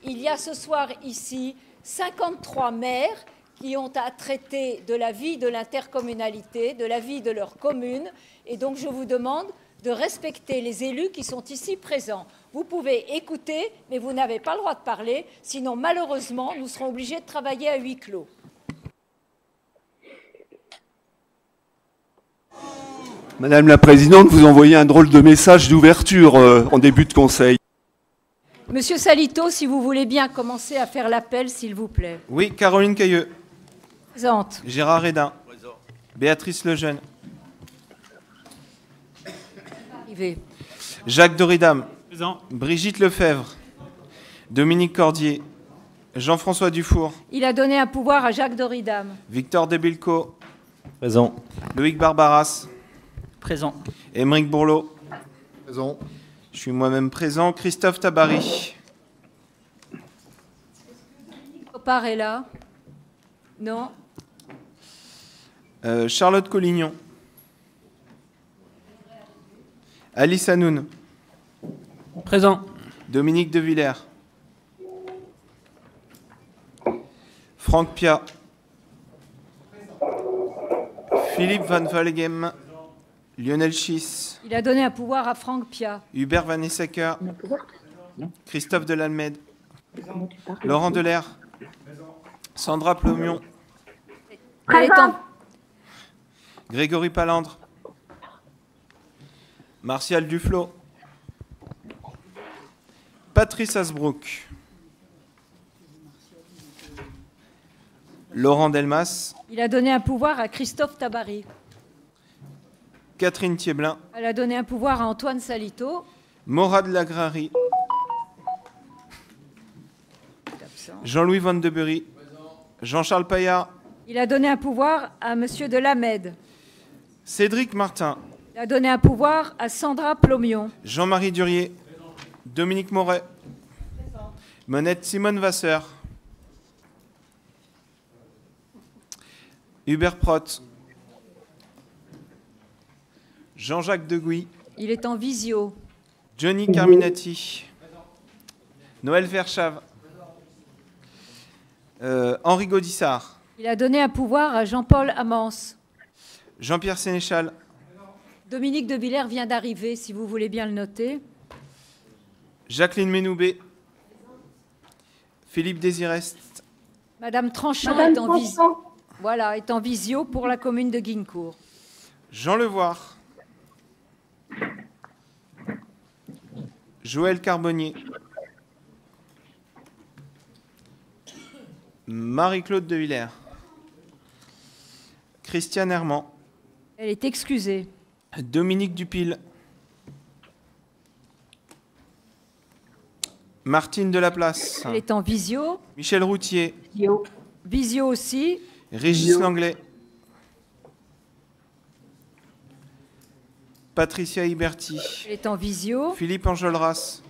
il y a ce soir ici 53 maires qui ont à traiter de la vie de l'intercommunalité, de la vie de leur commune. Et donc, je vous demande de respecter les élus qui sont ici présents. Vous pouvez écouter, mais vous n'avez pas le droit de parler, sinon, malheureusement, nous serons obligés de travailler à huis clos. Madame la Présidente, vous envoyez un drôle de message d'ouverture en début de conseil. Monsieur Salito, si vous voulez bien commencer à faire l'appel, s'il vous plaît. Oui, Caroline Cailleux. Présente. Gérard Hédin. Présent. Béatrice Lejeune. Arrivé. Jacques Doridam. Présent. Brigitte Lefebvre. Dominique Cordier. Jean-François Dufour. Il a donné un pouvoir à Jacques Doridam. Victor Debilco. Présent. Loïc Barbaras. Présent. Émeric Bourlot. Présent. Je suis moi-même présent. Christophe Tabary. Copard est là? Non. Charlotte Collignon. Alice Hanoun. Présent. Dominique De Villers. Franck Pia. Philippe Van Valgem. Lionel Schiss. Il a donné un pouvoir à Franck Pia. Hubert Van Essecker. Christophe Delalmede. Laurent Delair. Sandra Plomion. Grégory Palandre. Martial Duflot. Patrice Asbrook. Laurent Delmas. Il a donné un pouvoir à Christophe Tabary. Catherine Thieblin. Elle a donné un pouvoir à Antoine Salito. Morad Lagrari. Jean-Louis Van de Bury. Jean-Charles Paillard. Il a donné un pouvoir à Monsieur Delamède. Cédric Martin. Il a donné un pouvoir à Sandra Plomion. Jean-Marie Durier. Dominique Moret. Monette Simone Vasseur. Hubert Prott. Jean-Jacques Degouy. Il est en visio. Johnny Carminati. Noël Verschave. Henri Gaudissart. Il a donné un pouvoir à Jean-Paul Amance. Jean-Pierre Sénéchal. Dominique de Villers vient d'arriver, si vous voulez bien le noter. Jacqueline Ménoubé. Philippe Désirest. Madame Tranchant est en visio. Voilà, est en visio pour la commune de Guignecourt. Jean Levoire. Joël Carbonnier. Marie-Claude De Villers. Christiane Herman. Elle est excusée. Dominique Dupil. Martine Delaplace. Elle est en visio. Michel Routier. Visio aussi. Régis Langlais. Patricia Iberti. Elle est en visio. Philippe Enjolras.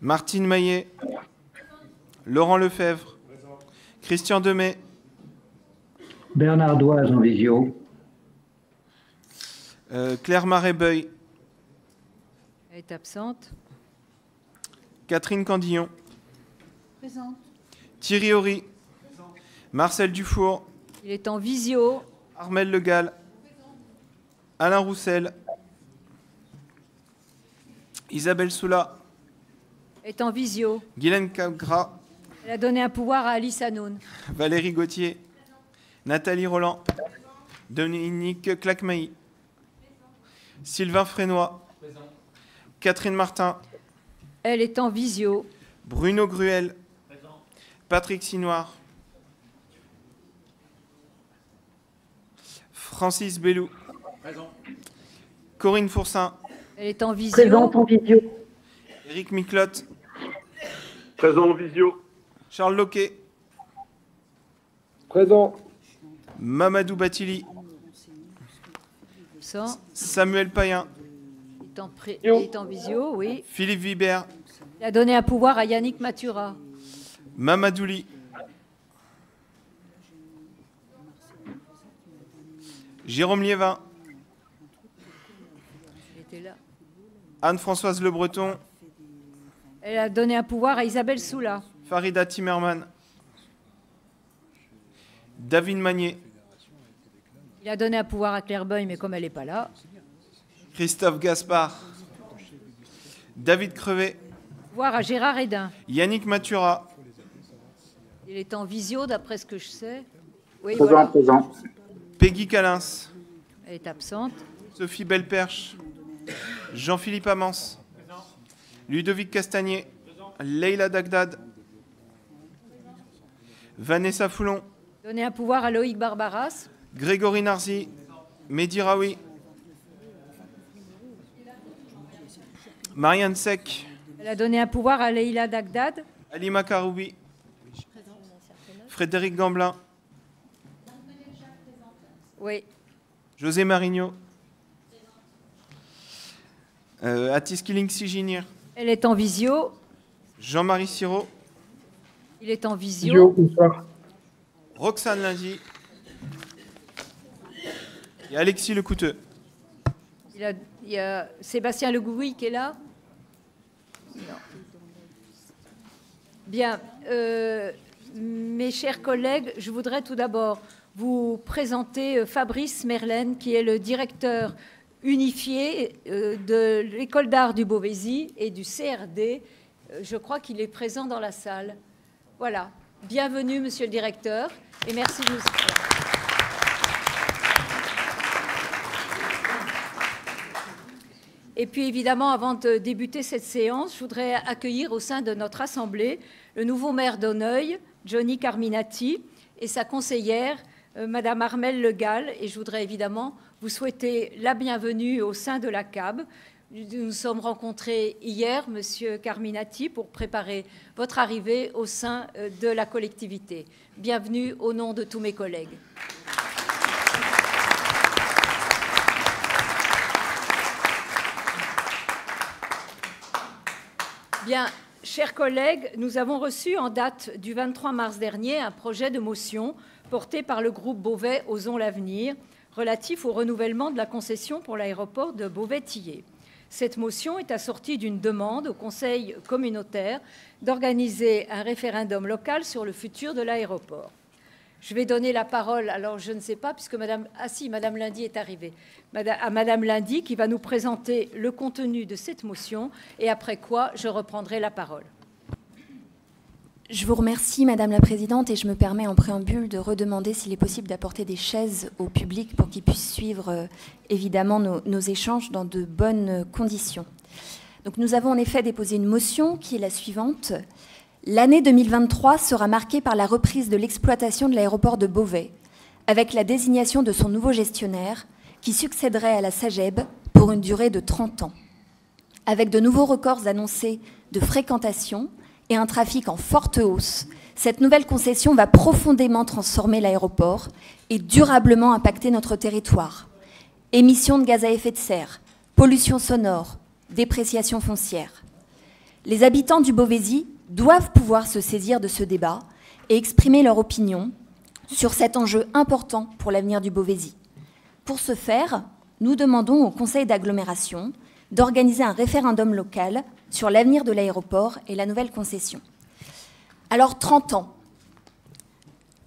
Martine Maillet. Laurent Lefebvre. Christian Demey. Bernard Doise en visio. Claire Marais-Beuil. Elle est absente. Catherine Candillon. Présente. Thierry Horry. Marcel Dufour. Il est en visio. Armel Le Gall. Alain Roussel. Isabelle Soula. Elle est en visio. Guylaine Capgras. Elle a donné un pouvoir à Alice Hanoun. Valérie Gauthier. Nathalie Roland. Dominique Claquemailly. Sylvain Frénois. Catherine Martin. Elle est en visio. Bruno Gruel. Patrick Sinoir. Francis Bellou. Corinne Fourcin. Elle est en visio. Présente en visio. Éric Miclotte. Présent en visio. Charles Loquet. Présent. Mamadou Batili. Absent. Samuel Payen. Il est en visio, oui. Philippe Vibert. Il a donné un pouvoir à Yannick Matura. Mamadouli. Jérôme Liévin. Il était là. Anne-Françoise Le Breton, Elle a donné un pouvoir à Isabelle Soula. Farida Timmerman, David Magnier, Il a donné un pouvoir à Claire Beuil, mais comme elle n'est pas là. Christophe Gaspard, David Crevet, Pouvoir à Gérard Hédin. Yannick Mathura, Il est en visio, d'après ce que je sais. Oui, Présent, voilà. présent. Peggy Calins, Elle est absente. Sophie Belperche, Jean-Philippe Amance, Ludovic Castagnier, Leïla Dagdad, Vanessa Foulon, Donner un pouvoir à Loïc Barbaras. Grégory Narzi, Mehdi Raoui, Marianne Sec, Elle a donné un pouvoir à Leïla Dagdad. Alima Karoubi, Frédéric Gamblin, Oui. José Marigno, Atis Killing-Siginir, Elle est en visio. Jean-Marie Siro, Il est en visio. Bonsoir. Roxane Lundy et Alexis Lecouteux. Il y a Sébastien Le Gouy qui est là. Non. Bien. Mes chers collègues, je voudrais tout d'abord vous présenter Fabrice Merlène, qui est le directeur unifié de l'École d'art du Beauvaisis et du CRD. Je crois qu'il est présent dans la salle. Voilà. Bienvenue, monsieur le directeur, et merci de nous accueillir. Et puis évidemment, avant de débuter cette séance, je voudrais accueillir au sein de notre Assemblée le nouveau maire d'Auneuil, Johnny Carminati, et sa conseillère, Madame Armelle Le Gall. Et je voudrais évidemment vous souhaiter la bienvenue au sein de la CAB. Nous nous sommes rencontrés hier, Monsieur Carminati, pour préparer votre arrivée au sein de la collectivité. Bienvenue au nom de tous mes collègues. Bien, chers collègues, nous avons reçu en date du 23 mars dernier un projet de motion porté par le groupe Beauvais Osons l'avenir relatif au renouvellement de la concession pour l'aéroport de Beauvais-Tillé. Cette motion est assortie d'une demande au Conseil communautaire d'organiser un référendum local sur le futur de l'aéroport. Je vais donner la parole, alors je ne sais pas, puisque Madame Lundy est arrivée, à Madame Lundy qui va nous présenter le contenu de cette motion et après quoi je reprendrai la parole. Je vous remercie, Madame la Présidente, et je me permets en préambule de redemander s'il est possible d'apporter des chaises au public pour qu'il puisse suivre évidemment nos échanges dans de bonnes conditions. Donc, nous avons en effet déposé une motion qui est la suivante. L'année 2023 sera marquée par la reprise de l'exploitation de l'aéroport de Beauvais, avec la désignation de son nouveau gestionnaire, qui succéderait à la SAGEB pour une durée de 30 ans. Avec de nouveaux records annoncés de fréquentation et un trafic en forte hausse, cette nouvelle concession va profondément transformer l'aéroport et durablement impacter notre territoire. Émissions de gaz à effet de serre, pollution sonore, dépréciation foncière. Les habitants du Beauvaisis doivent pouvoir se saisir de ce débat et exprimer leur opinion sur cet enjeu important pour l'avenir du Beauvaisis. Pour ce faire, nous demandons au Conseil d'agglomération d'organiser un référendum local sur l'avenir de l'aéroport et la nouvelle concession. Alors, 30 ans.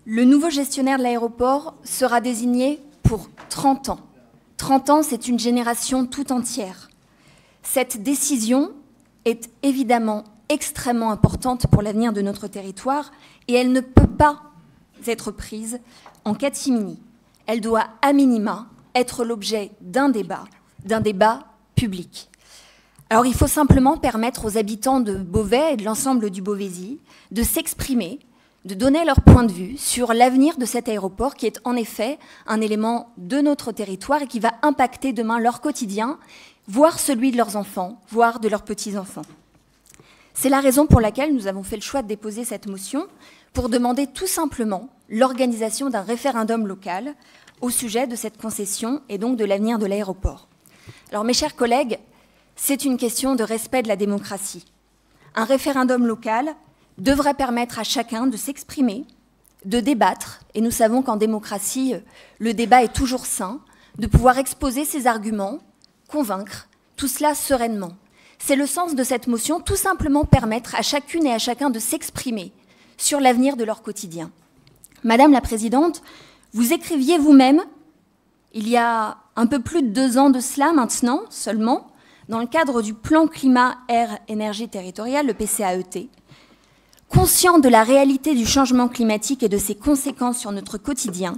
Le nouveau gestionnaire de l'aéroport sera désigné pour 30 ans. 30 ans, c'est une génération tout entière. Cette décision est évidemment extrêmement importante pour l'avenir de notre territoire et elle ne peut pas être prise en catimini. Elle doit, à minima, être l'objet d'un débat public. Alors, il faut simplement permettre aux habitants de Beauvais et de l'ensemble du Beauvaisis de s'exprimer, de donner leur point de vue sur l'avenir de cet aéroport qui est en effet un élément de notre territoire et qui va impacter demain leur quotidien, voire celui de leurs enfants, voire de leurs petits-enfants. C'est la raison pour laquelle nous avons fait le choix de déposer cette motion pour demander tout simplement l'organisation d'un référendum local au sujet de cette concession et donc de l'avenir de l'aéroport. Alors, mes chers collègues, c'est une question de respect de la démocratie. Un référendum local devrait permettre à chacun de s'exprimer, de débattre, et nous savons qu'en démocratie, le débat est toujours sain, de pouvoir exposer ses arguments, convaincre, tout cela sereinement. C'est le sens de cette motion, tout simplement permettre à chacune et à chacun de s'exprimer sur l'avenir de leur quotidien. Madame la Présidente, vous écriviez vous-même, il y a un peu plus de 2 ans de cela maintenant seulement, dans le cadre du plan climat-air-énergie territorial, le PCAET, conscient de la réalité du changement climatique et de ses conséquences sur notre quotidien,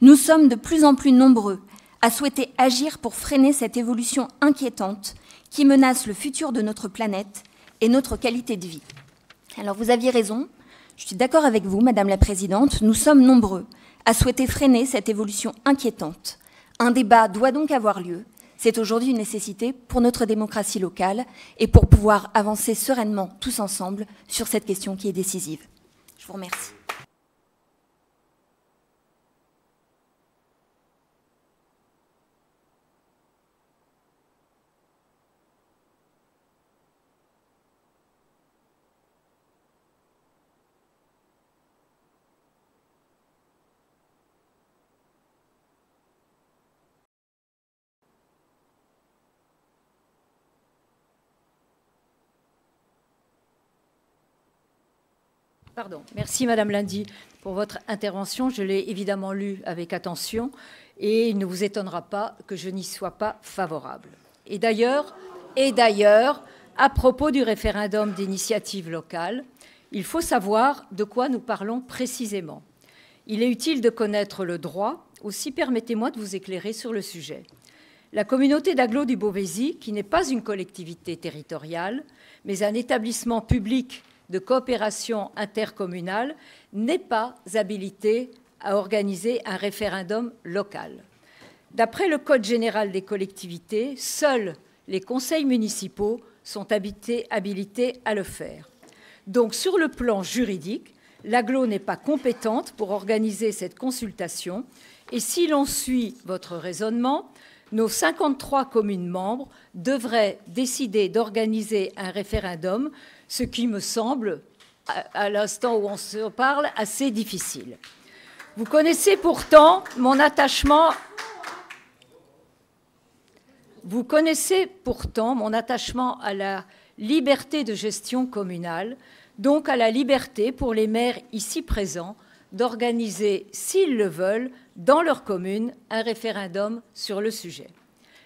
nous sommes de plus en plus nombreux à souhaiter agir pour freiner cette évolution inquiétante qui menace le futur de notre planète et notre qualité de vie. Alors vous aviez raison, je suis d'accord avec vous, Madame la Présidente, nous sommes nombreux à souhaiter freiner cette évolution inquiétante. Un débat doit donc avoir lieu. C'est aujourd'hui une nécessité pour notre démocratie locale et pour pouvoir avancer sereinement tous ensemble sur cette question qui est décisive. Je vous remercie. Pardon. Merci Madame Lundy pour votre intervention. Je l'ai évidemment lue avec attention et il ne vous étonnera pas que je n'y sois pas favorable. Et d'ailleurs, à propos du référendum d'initiative locale, il faut savoir de quoi nous parlons précisément. Il est utile de connaître le droit, aussi permettez-moi de vous éclairer sur le sujet. La communauté d'agglo du Beauvaisis, qui n'est pas une collectivité territoriale, mais un établissement public de coopération intercommunale, n'est pas habilitée à organiser un référendum local. D'après le Code général des collectivités, seuls les conseils municipaux sont habilités à le faire. Donc, sur le plan juridique, l'agglo n'est pas compétente pour organiser cette consultation. Et si l'on suit votre raisonnement, nos 53 communes membres devraient décider d'organiser un référendum, ce qui me semble, à l'instant où on se parle, assez difficile. Vous connaissez pourtant mon attachement à la liberté de gestion communale, donc à la liberté pour les maires ici présents d'organiser, s'ils le veulent, dans leur commune, un référendum sur le sujet.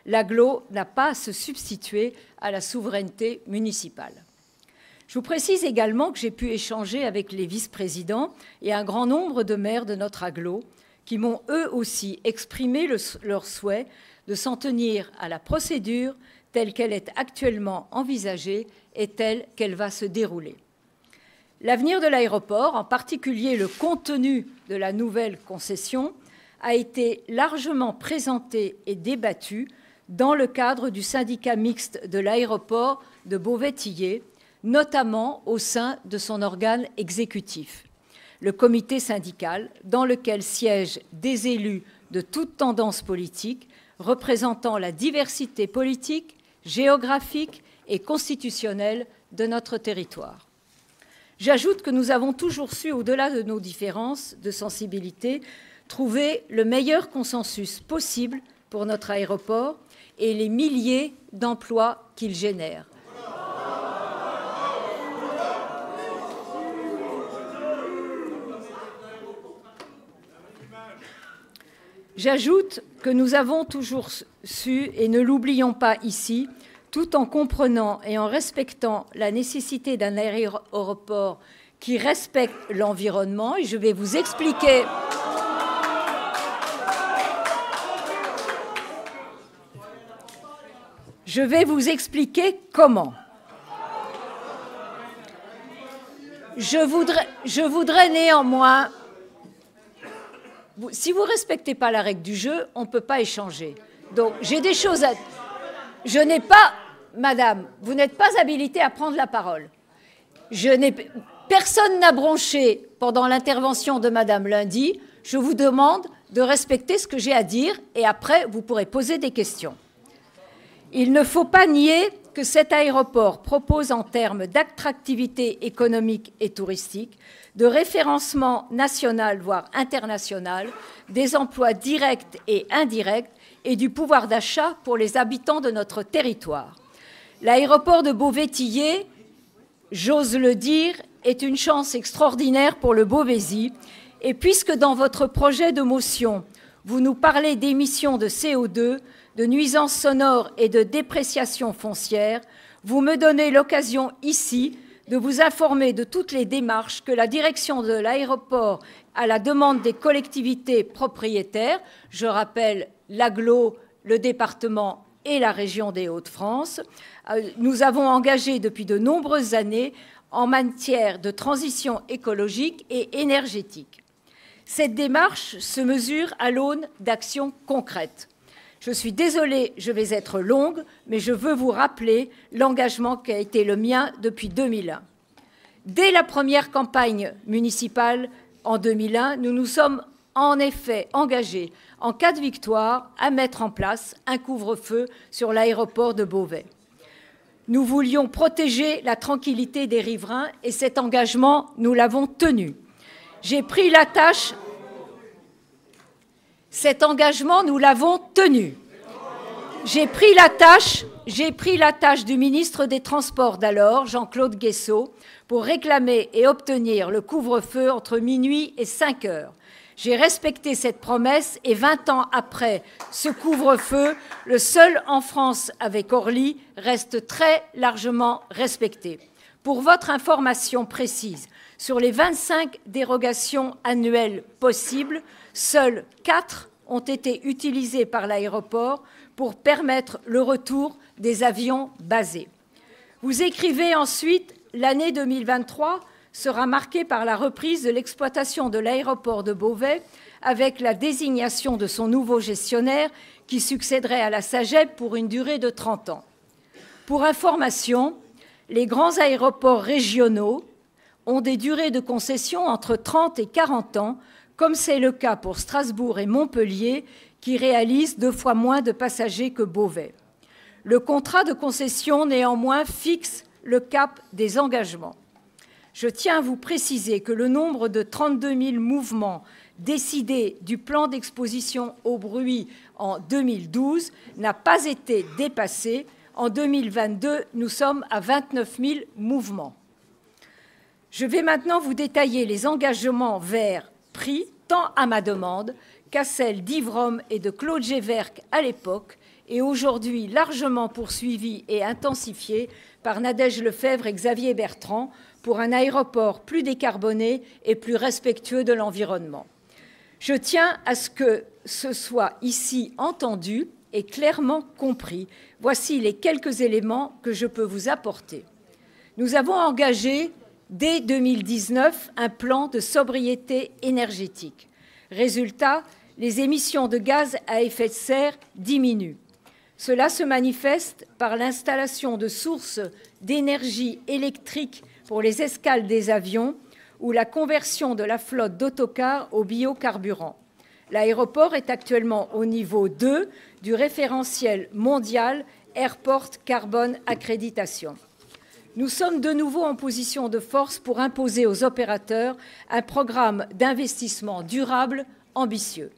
L'agglo n'a pas à se substituer à la souveraineté municipale. Je vous précise également que j'ai pu échanger avec les vice-présidents et un grand nombre de maires de notre agglo qui m'ont eux aussi exprimé leur souhait de s'en tenir à la procédure telle qu'elle est actuellement envisagée et telle qu'elle va se dérouler. L'avenir de l'aéroport, en particulier le contenu de la nouvelle concession, a été largement présenté et débattu dans le cadre du syndicat mixte de l'aéroport de Beauvais-Tillé, notamment au sein de son organe exécutif, le comité syndical, dans lequel siègent des élus de toutes tendances politiques, représentant la diversité politique, géographique et constitutionnelle de notre territoire. J'ajoute que nous avons toujours su, au-delà de nos différences de sensibilité, trouver le meilleur consensus possible pour notre aéroport et les milliers d'emplois qu'il génère. J'ajoute que nous avons toujours su, et ne l'oublions pas ici, tout en comprenant et en respectant la nécessité d'un aéroport qui respecte l'environnement, et je vais vous expliquer. Je vais vous expliquer comment. Je voudrais néanmoins. Si vous ne respectez pas la règle du jeu, on ne peut pas échanger. Donc, j'ai des choses à... Je n'ai pas... Madame, vous n'êtes pas habilitée à prendre la parole. Personne n'a bronché pendant l'intervention de Madame Lundy. Je vous demande de respecter ce que j'ai à dire et après, vous pourrez poser des questions. Il ne faut pas nier que cet aéroport propose en termes d'attractivité économique et touristique, de référencement national, voire international, des emplois directs et indirects et du pouvoir d'achat pour les habitants de notre territoire. L'aéroport de Beauvais-Tillé, j'ose le dire, est une chance extraordinaire pour le Beauvaisis. Et puisque dans votre projet de motion, vous nous parlez d'émissions de CO2, de nuisances sonores et de dépréciation foncière, vous me donnez l'occasion ici de vous informer de toutes les démarches que la direction de l'aéroport, à la demande des collectivités propriétaires, je rappelle l'agglo, le département et la région des Hauts-de-France, nous avons engagé depuis de nombreuses années en matière de transition écologique et énergétique. Cette démarche se mesure à l'aune d'actions concrètes. Je suis désolée, je vais être longue, mais je veux vous rappeler l'engagement qui a été le mien depuis 2001. Dès la première campagne municipale en 2001, nous nous sommes en effet engagés, en cas de victoire, à mettre en place un couvre-feu sur l'aéroport de Beauvais. Nous voulions protéger la tranquillité des riverains et cet engagement, nous l'avons tenu. J'ai pris la tâche. Cet engagement, nous l'avons tenu. J'ai pris la tâche du ministre des Transports d'alors, Jean-Claude Guessot, pour réclamer et obtenir le couvre-feu entre minuit et 5 heures. J'ai respecté cette promesse et 20 ans après ce couvre-feu, le seul en France avec Orly, reste très largement respecté. Pour votre information précise, sur les 25 dérogations annuelles possibles, seules 4 ont été utilisées par l'aéroport pour permettre le retour des avions basés. Vous écrivez ensuite « L'année 2023 sera marquée par la reprise de l'exploitation de l'aéroport de Beauvais avec la désignation de son nouveau gestionnaire qui succéderait à la SAGEP pour une durée de 30 ans. » Pour information, les grands aéroports régionaux ont des durées de concession entre 30 et 40 ans, comme c'est le cas pour Strasbourg et Montpellier, qui réalisent 2 fois moins de passagers que Beauvais. Le contrat de concession, néanmoins, fixe le cap des engagements. Je tiens à vous préciser que le nombre de 32 000 mouvements décidés du plan d'exposition au bruit en 2012 n'a pas été dépassé. En 2022, nous sommes à 29 000 mouvements. Je vais maintenant vous détailler les engagements verts pris, tant à ma demande qu'à celle d'Yves Rome et de Claude Géverck à l'époque, et aujourd'hui largement poursuivis et intensifiés par Nadège Lefebvre et Xavier Bertrand pour un aéroport plus décarboné et plus respectueux de l'environnement. Je tiens à ce que ce soit ici entendu et clairement compris. Voici les quelques éléments que je peux vous apporter. Nous avons engagé dès 2019 un plan de sobriété énergétique. Résultat, les émissions de gaz à effet de serre diminuent. Cela se manifeste par l'installation de sources d'énergie électrique pour les escales des avions ou la conversion de la flotte d'autocars au biocarburant. L'aéroport est actuellement au niveau 2 du référentiel mondial Airport Carbon Accreditation. Nous sommes de nouveau en position de force pour imposer aux opérateurs un programme d'investissement durable ambitieux.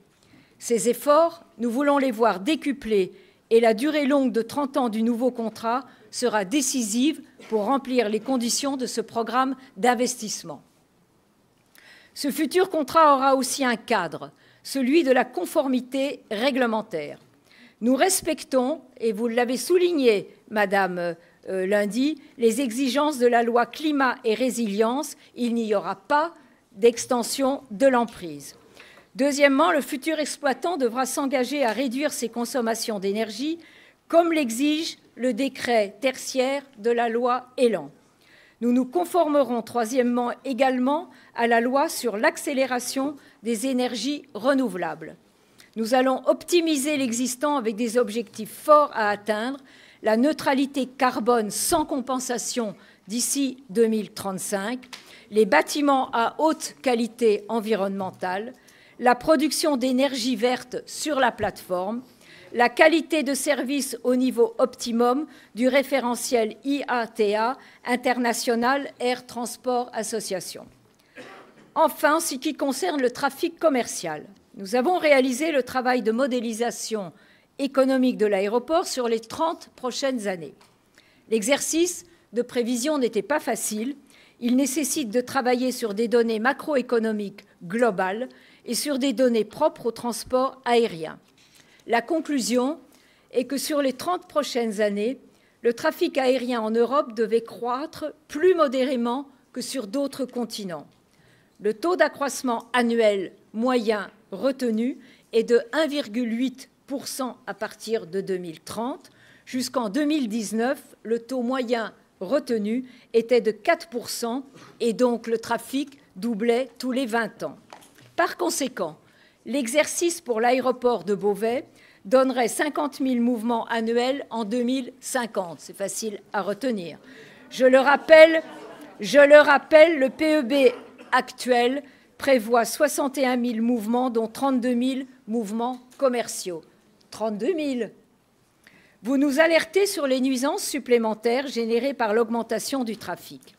Ces efforts, nous voulons les voir décuplés et la durée longue de 30 ans du nouveau contrat sera décisive pour remplir les conditions de ce programme d'investissement. Ce futur contrat aura aussi un cadre, celui de la conformité réglementaire. Nous respectons, et vous l'avez souligné, Madame lundi, les exigences de la loi climat et résilience. Il n'y aura pas d'extension de l'emprise. Deuxièmement, le futur exploitant devra s'engager à réduire ses consommations d'énergie, comme l'exige le décret tertiaire de la loi Elan. Nous nous conformerons, troisièmement, également à la loi sur l'accélération des énergies renouvelables. Nous allons optimiser l'existant avec des objectifs forts à atteindre, la neutralité carbone sans compensation d'ici 2035, les bâtiments à haute qualité environnementale, la production d'énergie verte sur la plateforme, la qualité de service au niveau optimum du référentiel IATA, International Air Transport Association. Enfin, en ce qui concerne le trafic commercial, nous avons réalisé le travail de modélisation économique de l'aéroport sur les 30 prochaines années. L'exercice de prévision n'était pas facile. Il nécessite de travailler sur des données macroéconomiques globales et sur des données propres au transport aérien. La conclusion est que sur les 30 prochaines années, le trafic aérien en Europe devait croître plus modérément que sur d'autres continents. Le taux d'accroissement annuel moyen retenu est de 1,8% à partir de 2030. Jusqu'en 2019, le taux moyen retenu était de 4% et donc le trafic doublait tous les 20 ans. Par conséquent, l'exercice pour l'aéroport de Beauvais donnerait 50 000 mouvements annuels en 2050. C'est facile à retenir. Je le rappelle, le PEB actuel prévoit 61 000 mouvements, dont 32 000 mouvements commerciaux. 32 000. Vous nous alertez sur les nuisances supplémentaires générées par l'augmentation du trafic.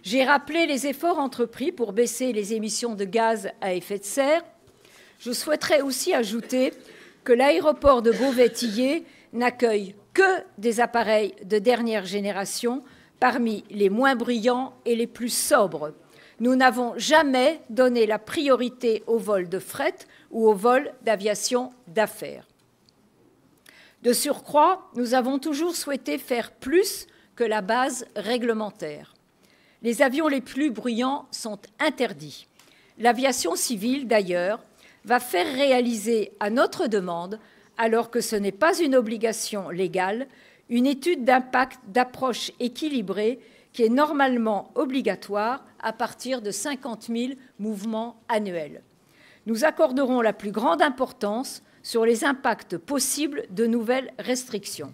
J'ai rappelé les efforts entrepris pour baisser les émissions de gaz à effet de serre. Je souhaiterais aussi ajouter que l'aéroport de Beauvais-Tillé n'accueille que des appareils de dernière génération parmi les moins bruyants et les plus sobres. Nous n'avons jamais donné la priorité aux vols de fret ou aux vols d'aviation d'affaires. De surcroît, nous avons toujours souhaité faire plus que la base réglementaire. Les avions les plus bruyants sont interdits. L'aviation civile, d'ailleurs, va faire réaliser à notre demande, alors que ce n'est pas une obligation légale, une étude d'impact d'approche équilibrée qui est normalement obligatoire à partir de 50 000 mouvements annuels. Nous accorderons la plus grande importance sur les impacts possibles de nouvelles restrictions.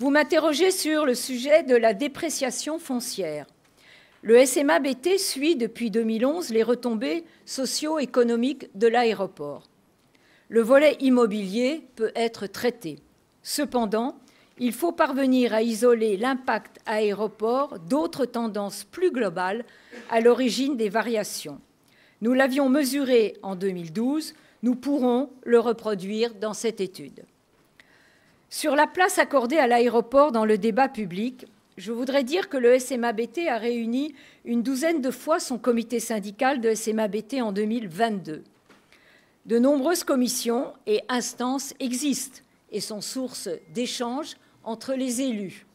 Vous m'interrogez sur le sujet de la dépréciation foncière. Le SMA-BT suit depuis 2011 les retombées socio-économiques de l'aéroport. Le volet immobilier peut être traité. Cependant, il faut parvenir à isoler l'impact aéroport d'autres tendances plus globales à l'origine des variations. Nous l'avions mesuré en 2012, nous pourrons le reproduire dans cette étude. Sur la place accordée à l'aéroport dans le débat public, je voudrais dire que le SMA-BT a réuni une douzaine de fois son comité syndical de SMA-BT en 2022. De nombreuses commissions et instances existent et sont source d'échanges entre les élus.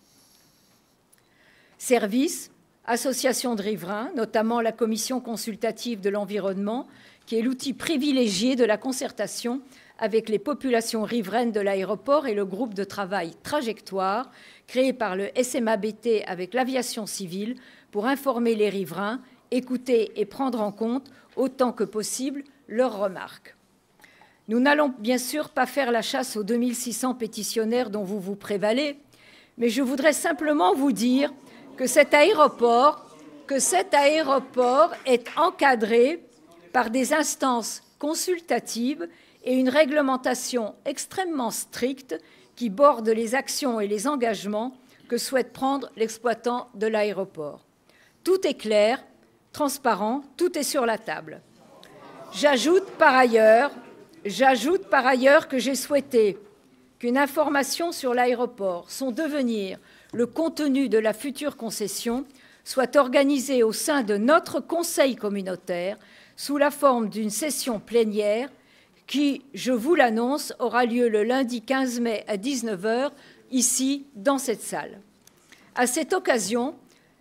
Services, associations de riverains, notamment la commission consultative de l'environnement, qui est l'outil privilégié de la concertation avec les populations riveraines de l'aéroport, et le groupe de travail Trajectoire, créé par le SMA-BT avec l'aviation civile pour informer les riverains, écouter et prendre en compte autant que possible leurs remarques. Nous n'allons bien sûr pas faire la chasse aux 2600 pétitionnaires dont vous vous prévalez, mais je voudrais simplement vous dire que cet aéroport est encadré par des instances consultatives et une réglementation extrêmement stricte qui borde les actions et les engagements que souhaite prendre l'exploitant de l'aéroport. Tout est clair, transparent, tout est sur la table. J'ajoute par ailleurs que j'ai souhaité qu'une information sur l'aéroport, son devenir, le contenu de la future concession soit organisée au sein de notre conseil communautaire sous la forme d'une session plénière qui, je vous l'annonce, aura lieu le lundi 15 mai à 19 h, ici, dans cette salle. À cette occasion,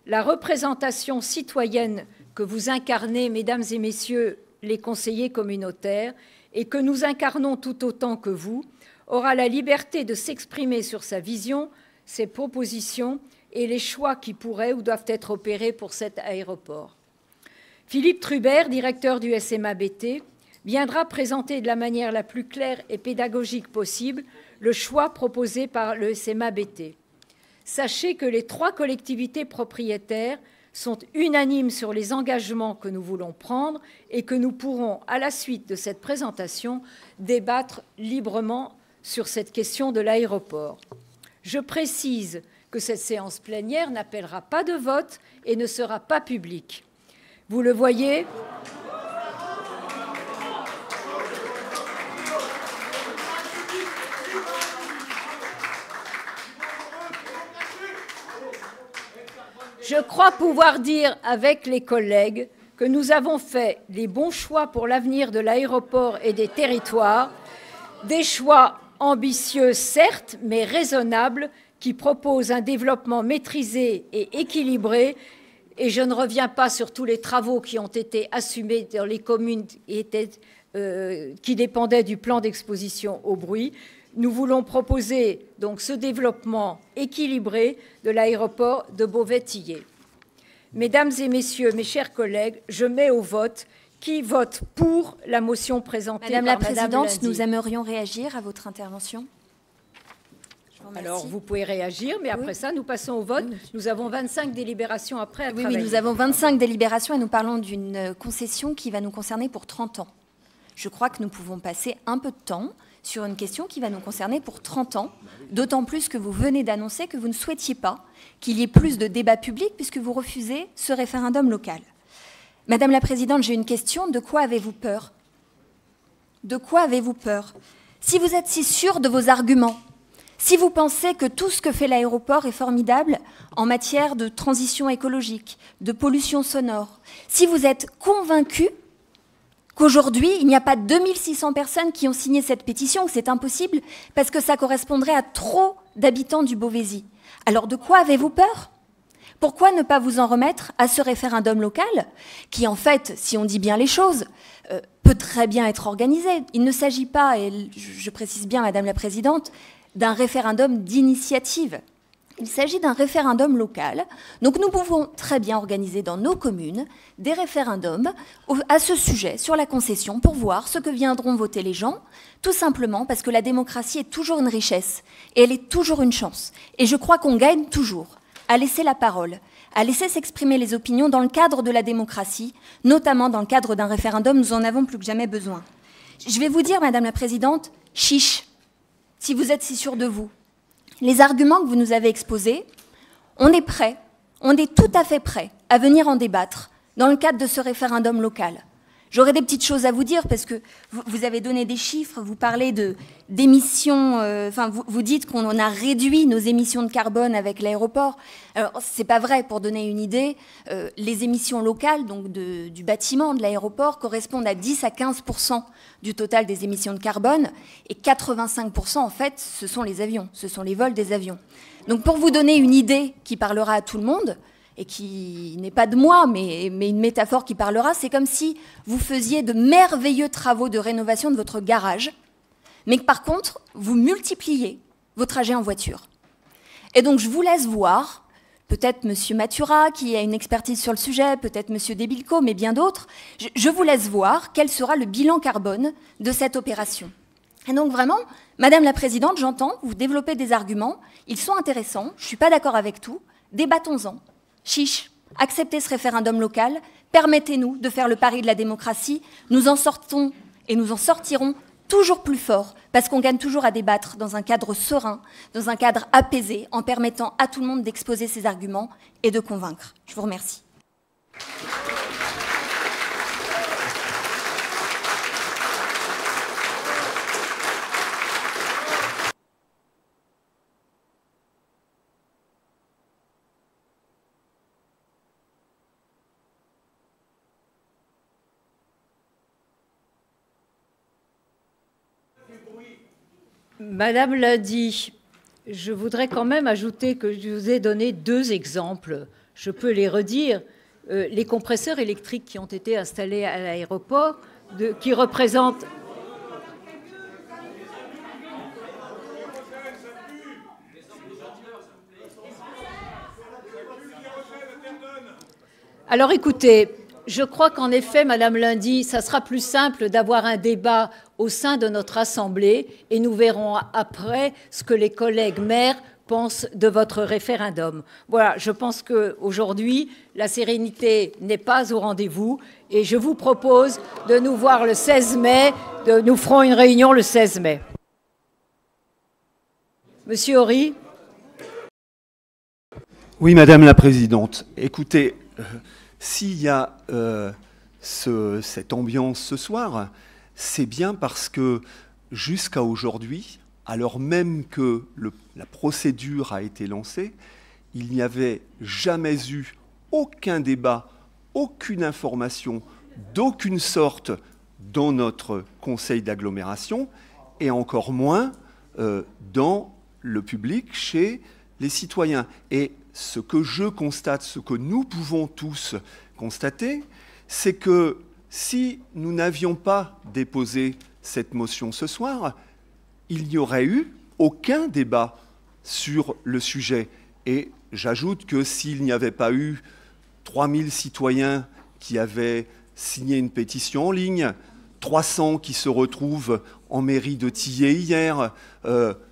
la représentation citoyenne que vous incarnez, mesdames et messieurs les conseillers communautaires, et que nous incarnons tout autant que vous, aura la liberté de s'exprimer sur sa vision, ses propositions et les choix qui pourraient ou doivent être opérés pour cet aéroport. Philippe Trubert, directeur du SMA-BT, viendra présenter de la manière la plus claire et pédagogique possible le choix proposé par le SMA-BT. Sachez que les 3 collectivités propriétaires sont unanimes sur les engagements que nous voulons prendre et que nous pourrons, à la suite de cette présentation, débattre librement sur cette question de l'aéroport. Je précise que cette séance plénière n'appellera pas de vote et ne sera pas publique. Vous le voyez, Je crois pouvoir dire avec les collègues que nous avons fait les bons choix pour l'avenir de l'aéroport et des territoires, des choix ambitieux certes, mais raisonnables, qui proposent un développement maîtrisé et équilibré. Et je ne reviens pas sur tous les travaux qui ont été assumés dans les communes qui dépendaient du plan d'exposition au bruit. Nous voulons proposer donc ce développement équilibré de l'aéroport de Beauvais-Tillé. Mesdames et messieurs, mes chers collègues, je mets au vote. Qui vote pour la motion présentée Madame par la Présidente, Lundy? nous aimerions réagir à votre intervention. Je vous remercie. Alors, vous pouvez réagir, mais après ça, nous passons au vote. Nous avons 25 délibérations après à Oui, travailler. nous avons 25 délibérations et nous parlons d'une concession qui va nous concerner pour 30 ans. Je crois que nous pouvons passer un peu de temps sur une question qui va nous concerner pour 30 ans, d'autant plus que vous venez d'annoncer que vous ne souhaitiez pas qu'il y ait plus de débats publics puisque vous refusez ce référendum local. Madame la Présidente, j'ai une question. De quoi avez-vous peur? De quoi avez-vous peur? Si vous êtes si sûr de vos arguments, si vous pensez que tout ce que fait l'aéroport est formidable en matière de transition écologique, de pollution sonore, si vous êtes convaincu qu'aujourd'hui, il n'y a pas 2600 personnes qui ont signé cette pétition, que c'est impossible, parce que ça correspondrait à trop d'habitants du Beauvaisis, alors de quoi avez-vous peur? Pourquoi ne pas vous en remettre à ce référendum local qui, en fait, si on dit bien les choses, peut très bien être organisé? Il ne s'agit pas, et je précise bien, Madame la Présidente, d'un référendum d'initiative. Il s'agit d'un référendum local. Donc nous pouvons très bien organiser dans nos communes des référendums à ce sujet, sur la concession, pour voir ce que viendront voter les gens, tout simplement parce que la démocratie est toujours une richesse et elle est toujours une chance. Et je crois qu'on gagne toujours à laisser la parole, à laisser s'exprimer les opinions dans le cadre de la démocratie, notamment dans le cadre d'un référendum, nous en avons plus que jamais besoin. Je vais vous dire, Madame la Présidente, chiche, si vous êtes si sûre de vous. Les arguments que vous nous avez exposés, on est prêt, on est tout à fait prêt à venir en débattre dans le cadre de ce référendum local. J'aurais des petites choses à vous dire parce que vous avez donné des chiffres, vous parlez d'émissions, vous dites qu'on a réduit nos émissions de carbone avec l'aéroport. Alors, c'est pas vrai, pour donner une idée, les émissions locales, donc du bâtiment, de l'aéroport, correspondent à 10 à 15% du total des émissions de carbone et 85% en fait, ce sont les avions, ce sont les vols des avions. Donc pour vous donner une idée qui parlera à tout le monde, et qui n'est pas de moi, mais une métaphore qui parlera, c'est comme si vous faisiez de merveilleux travaux de rénovation de votre garage, mais que par contre, vous multipliez vos trajets en voiture. Et donc, je vous laisse voir, peut-être M. Mathura, qui a une expertise sur le sujet, peut-être M. Debilco, mais bien d'autres, je vous laisse voir quel sera le bilan carbone de cette opération. Et donc, vraiment, Madame la Présidente, j'entends, vous développez des arguments, ils sont intéressants, je ne suis pas d'accord avec tout, débattons-en. Chiche, acceptez ce référendum local, permettez-nous de faire le pari de la démocratie, nous en sortons et nous en sortirons toujours plus forts, parce qu'on gagne toujours à débattre dans un cadre serein, dans un cadre apaisé, en permettant à tout le monde d'exposer ses arguments et de convaincre. Je vous remercie. Madame Lundy, je voudrais quand même ajouter que je vous ai donné 2 exemples. Je peux les redire. Les compresseurs électriques qui ont été installés à l'aéroport, qui représentent... Alors écoutez, je crois qu'en effet, Madame Lundy, ça sera plus simple d'avoir un débat au sein de notre Assemblée et nous verrons après ce que les collègues maires pensent de votre référendum. Voilà, je pense qu'aujourd'hui, la sérénité n'est pas au rendez-vous et je vous propose de nous voir le 16 mai, nous ferons une réunion le 16 mai. Monsieur Horry. Oui, Madame la Présidente. Écoutez, s'il y a cette ambiance ce soir, c'est bien parce que jusqu'à aujourd'hui, alors même que la procédure a été lancée, il n'y avait jamais eu aucun débat, aucune information d'aucune sorte dans notre conseil d'agglomération et encore moins dans le public, chez les citoyens. Et ce que je constate, ce que nous pouvons tous constater, c'est que si nous n'avions pas déposé cette motion ce soir, il n'y aurait eu aucun débat sur le sujet. Et j'ajoute que s'il n'y avait pas eu 3000 citoyens qui avaient signé une pétition en ligne, 300 qui se retrouvent en mairie de Thiers hier,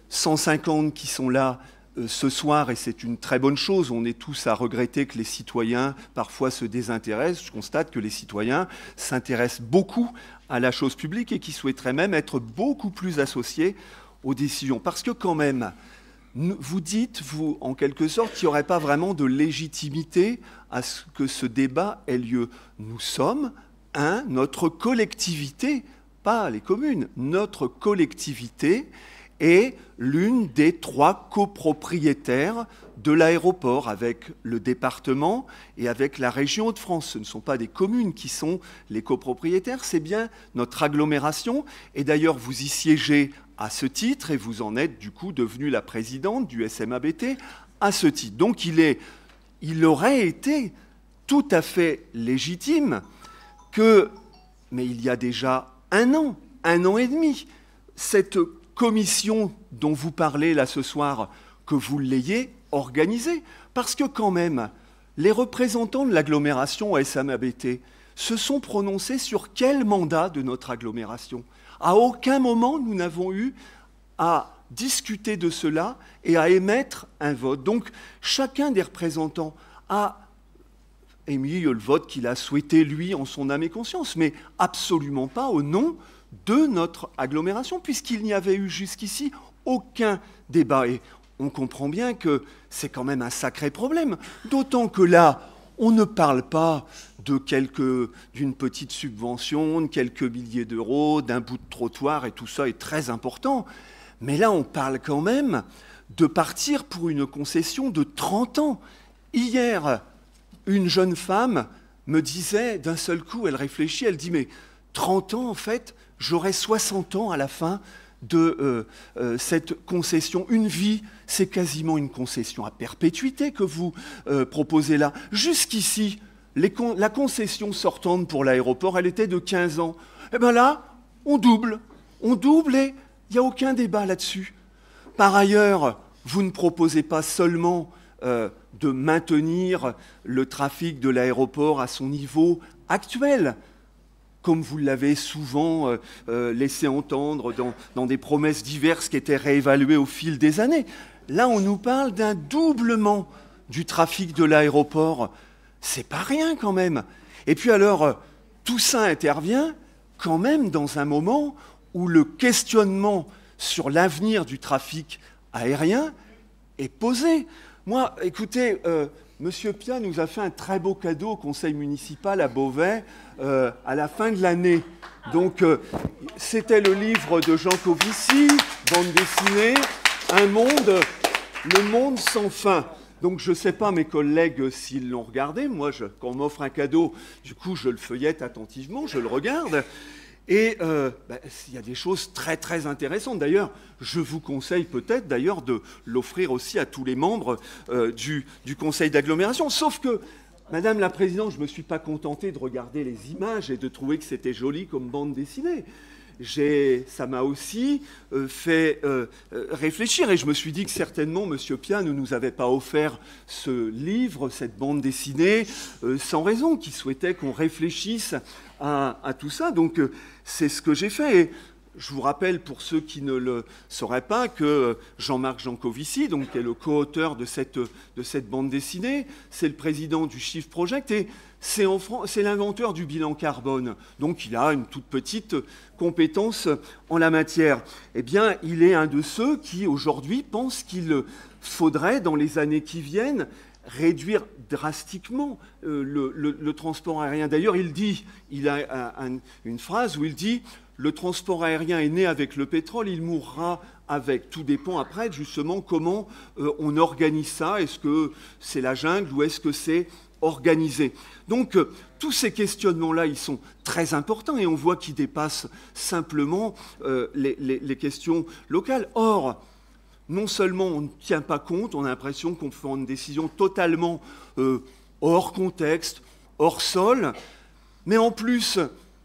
150 qui sont là ce soir, et c'est une très bonne chose. On est tous à regretter que les citoyens parfois se désintéressent. Je constate que les citoyens s'intéressent beaucoup à la chose publique et qui souhaiteraient même être beaucoup plus associés aux décisions. Parce que quand même, vous dites, vous, en quelque sorte, qu'il n'y aurait pas vraiment de légitimité à ce que ce débat ait lieu. Nous sommes notre collectivité, pas les communes, notre collectivité est l'une des 3 copropriétaires de l'aéroport avec le département et avec la région Hauts-de-France. Ce ne sont pas des communes qui sont les copropriétaires, c'est bien notre agglomération. Et d'ailleurs, vous y siégez à ce titre et vous en êtes du coup devenue la présidente du SMABT à ce titre. Donc il aurait été tout à fait légitime que, mais il y a déjà un an et demi, cette commission dont vous parlez là ce soir, que vous l'ayez organisée. Parce que quand même, les représentants de l'agglomération SMABT se sont prononcés sur quel mandat de notre agglomération. À aucun moment, nous n'avons eu à discuter de cela et à émettre un vote. Donc, chacun des représentants a émis le vote qu'il a souhaité, lui, en son âme et conscience, mais absolument pas au nom de notre agglomération, puisqu'il n'y avait eu jusqu'ici aucun débat. Et on comprend bien que c'est quand même un sacré problème, d'autant que là, on ne parle pas d'une petite subvention, de quelques milliers d'euros, d'un bout de trottoir, et tout ça est très important. Mais là, on parle quand même de partir pour une concession de 30 ans. Hier, une jeune femme me disait, d'un seul coup, elle réfléchit, elle dit « Mais 30 ans, en fait, j'aurai 60 ans à la fin de cette concession. Une vie, c'est quasiment une concession à perpétuité que vous proposez là. Jusqu'ici, la concession sortante pour l'aéroport, elle était de 15 ans. Et bien là, on double et il n'y a aucun débat là-dessus. Par ailleurs, vous ne proposez pas seulement de maintenir le trafic de l'aéroport à son niveau actuel, comme vous l'avez souvent laissé entendre dans des promesses diverses qui étaient réévaluées au fil des années. Là, on nous parle d'un doublement du trafic de l'aéroport. C'est pas rien quand même. Et puis alors, tout ça intervient quand même dans un moment où le questionnement sur l'avenir du trafic aérien est posé. Moi, écoutez, Monsieur Pia nous a fait un très beau cadeau au conseil municipal à Beauvais à la fin de l'année. Donc, c'était le livre de Jean Covici, bande dessinée, Le monde sans fin. Donc, je ne sais pas mes collègues s'ils l'ont regardé. Moi, quand on m'offre un cadeau, du coup, je le feuillette attentivement, je le regarde. Et il y a des choses très, très intéressantes. D'ailleurs, je vous conseille peut-être d'ailleurs de l'offrir aussi à tous les membres du conseil d'agglomération. Sauf que, Madame la Présidente, je ne me suis pas contenté de regarder les images et de trouver que c'était joli comme bande dessinée. Ça m'a aussi fait réfléchir et je me suis dit que certainement M. Pia ne nous avait pas offert ce livre, cette bande dessinée, sans raison, qu'il souhaitait qu'on réfléchisse à tout ça. Donc c'est ce que j'ai fait. Et je vous rappelle, pour ceux qui ne le sauraient pas, que Jean-Marc Jancovici, donc, qui est le co-auteur de cette bande dessinée, c'est le président du Shift Project et c'est l'inventeur du bilan carbone. Donc il a une toute petite compétence en la matière. Eh bien, il est un de ceux qui, aujourd'hui, pensent qu'il faudrait, dans les années qui viennent, réduire drastiquement le transport aérien. D'ailleurs, il a une phrase où il dit « Le transport aérien est né avec le pétrole, il mourra avec ». Tout dépend après, justement, comment on organise ça. Est-ce que c'est la jungle ou est-ce que c'est organisé. Donc, tous ces questionnements-là, ils sont très importants et on voit qu'ils dépassent simplement les questions locales. Or, non seulement on ne tient pas compte, on a l'impression qu'on prend une décision totalement hors contexte, hors sol, mais en plus,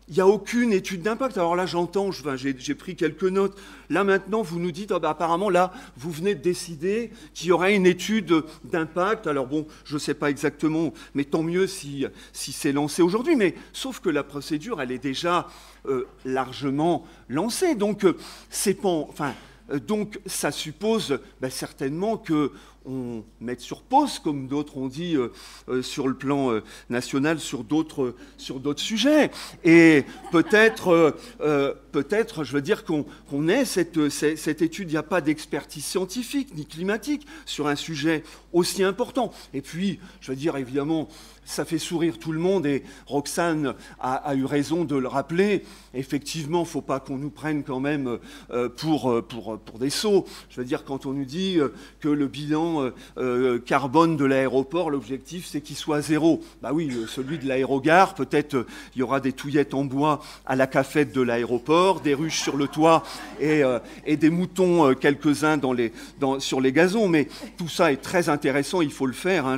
il n'y a aucune étude d'impact. Alors là, j'entends, j'ai pris quelques notes. Là, maintenant, vous nous dites, oh, bah, apparemment, là, vous venez de décider qu'il y aurait une étude d'impact. Alors bon, je ne sais pas exactement, mais tant mieux si c'est lancé aujourd'hui. Mais sauf que la procédure, elle est déjà largement lancée. Donc, donc ça suppose certainement qu'on mette sur pause, comme d'autres ont dit sur le plan national, sur d'autres sujets. Et peut-être, je veux dire qu'on ait cette étude. Il n'y a pas d'expertise scientifique ni climatique sur un sujet aussi important. Et puis, je veux dire, évidemment, ça fait sourire tout le monde et Roxane a eu raison de le rappeler. Effectivement, il ne faut pas qu'on nous prenne quand même pour des sots. Je veux dire, quand on nous dit que le bilan carbone de l'aéroport, l'objectif, c'est qu'il soit zéro. Bah oui, celui de l'aérogare, peut-être il y aura des touillettes en bois à la cafette de l'aéroport, des ruches sur le toit et des moutons quelques-uns sur les gazons. Mais tout ça est très intéressant, il faut le faire, hein,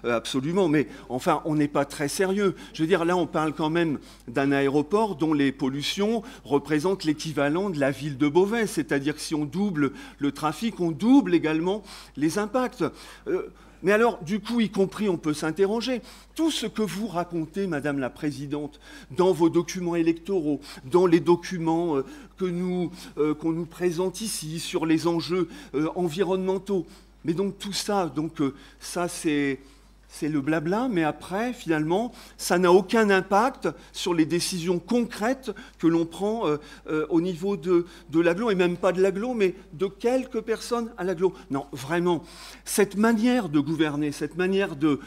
absolument. Mais enfin, on n'est pas très sérieux. Je veux dire, là, on parle quand même d'un aéroport dont les pollutions représentent l'équivalent de la ville de Beauvais. C'est-à-dire que si on double le trafic, on double également les impacts. Mais alors, du coup, y compris, on peut s'interroger. Tout ce que vous racontez, Madame la Présidente, dans vos documents électoraux, dans les documents qu'on nous présente ici sur les enjeux environnementaux, mais donc tout ça, ça c'est le blabla, mais après, finalement, ça n'a aucun impact sur les décisions concrètes que l'on prend au niveau de l'agglo, et même pas de l'agglo, mais de quelques personnes à l'agglo. Non, vraiment, cette manière de gouverner, cette manière de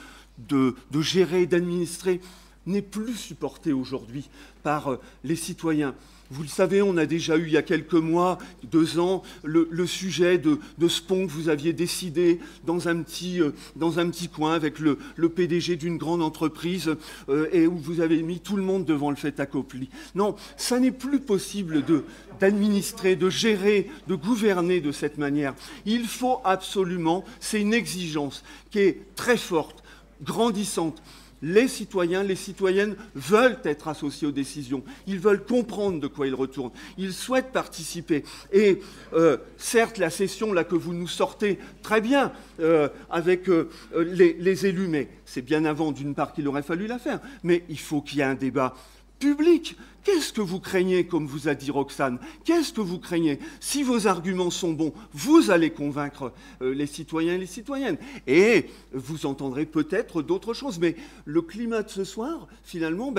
gérer, d'administrer, n'est plus supportée aujourd'hui par les citoyens. Vous le savez, on a déjà eu il y a quelques mois, 2 ans, le sujet de ce pont que vous aviez décidé dans un petit coin avec le PDG d'une grande entreprise et où vous avez mis tout le monde devant le fait accompli. Non, ça n'est plus possible d'administrer, de gérer, de gouverner de cette manière. Il faut absolument, c'est une exigence qui est très forte, grandissante. Les citoyens, les citoyennes veulent être associés aux décisions. Ils veulent comprendre de quoi ils retournent. Ils souhaitent participer. Et certes, la session là, que vous nous sortez très bien avec les élus, mais c'est bien avant, d'une part, qu'il aurait fallu la faire. Mais il faut qu'il y ait un débat public. Qu'est-ce que vous craignez, comme vous a dit Roxane? Qu'est-ce que vous craignez? Si vos arguments sont bons, vous allez convaincre les citoyens et les citoyennes. Et vous entendrez peut-être d'autres choses. Mais le climat de ce soir, finalement,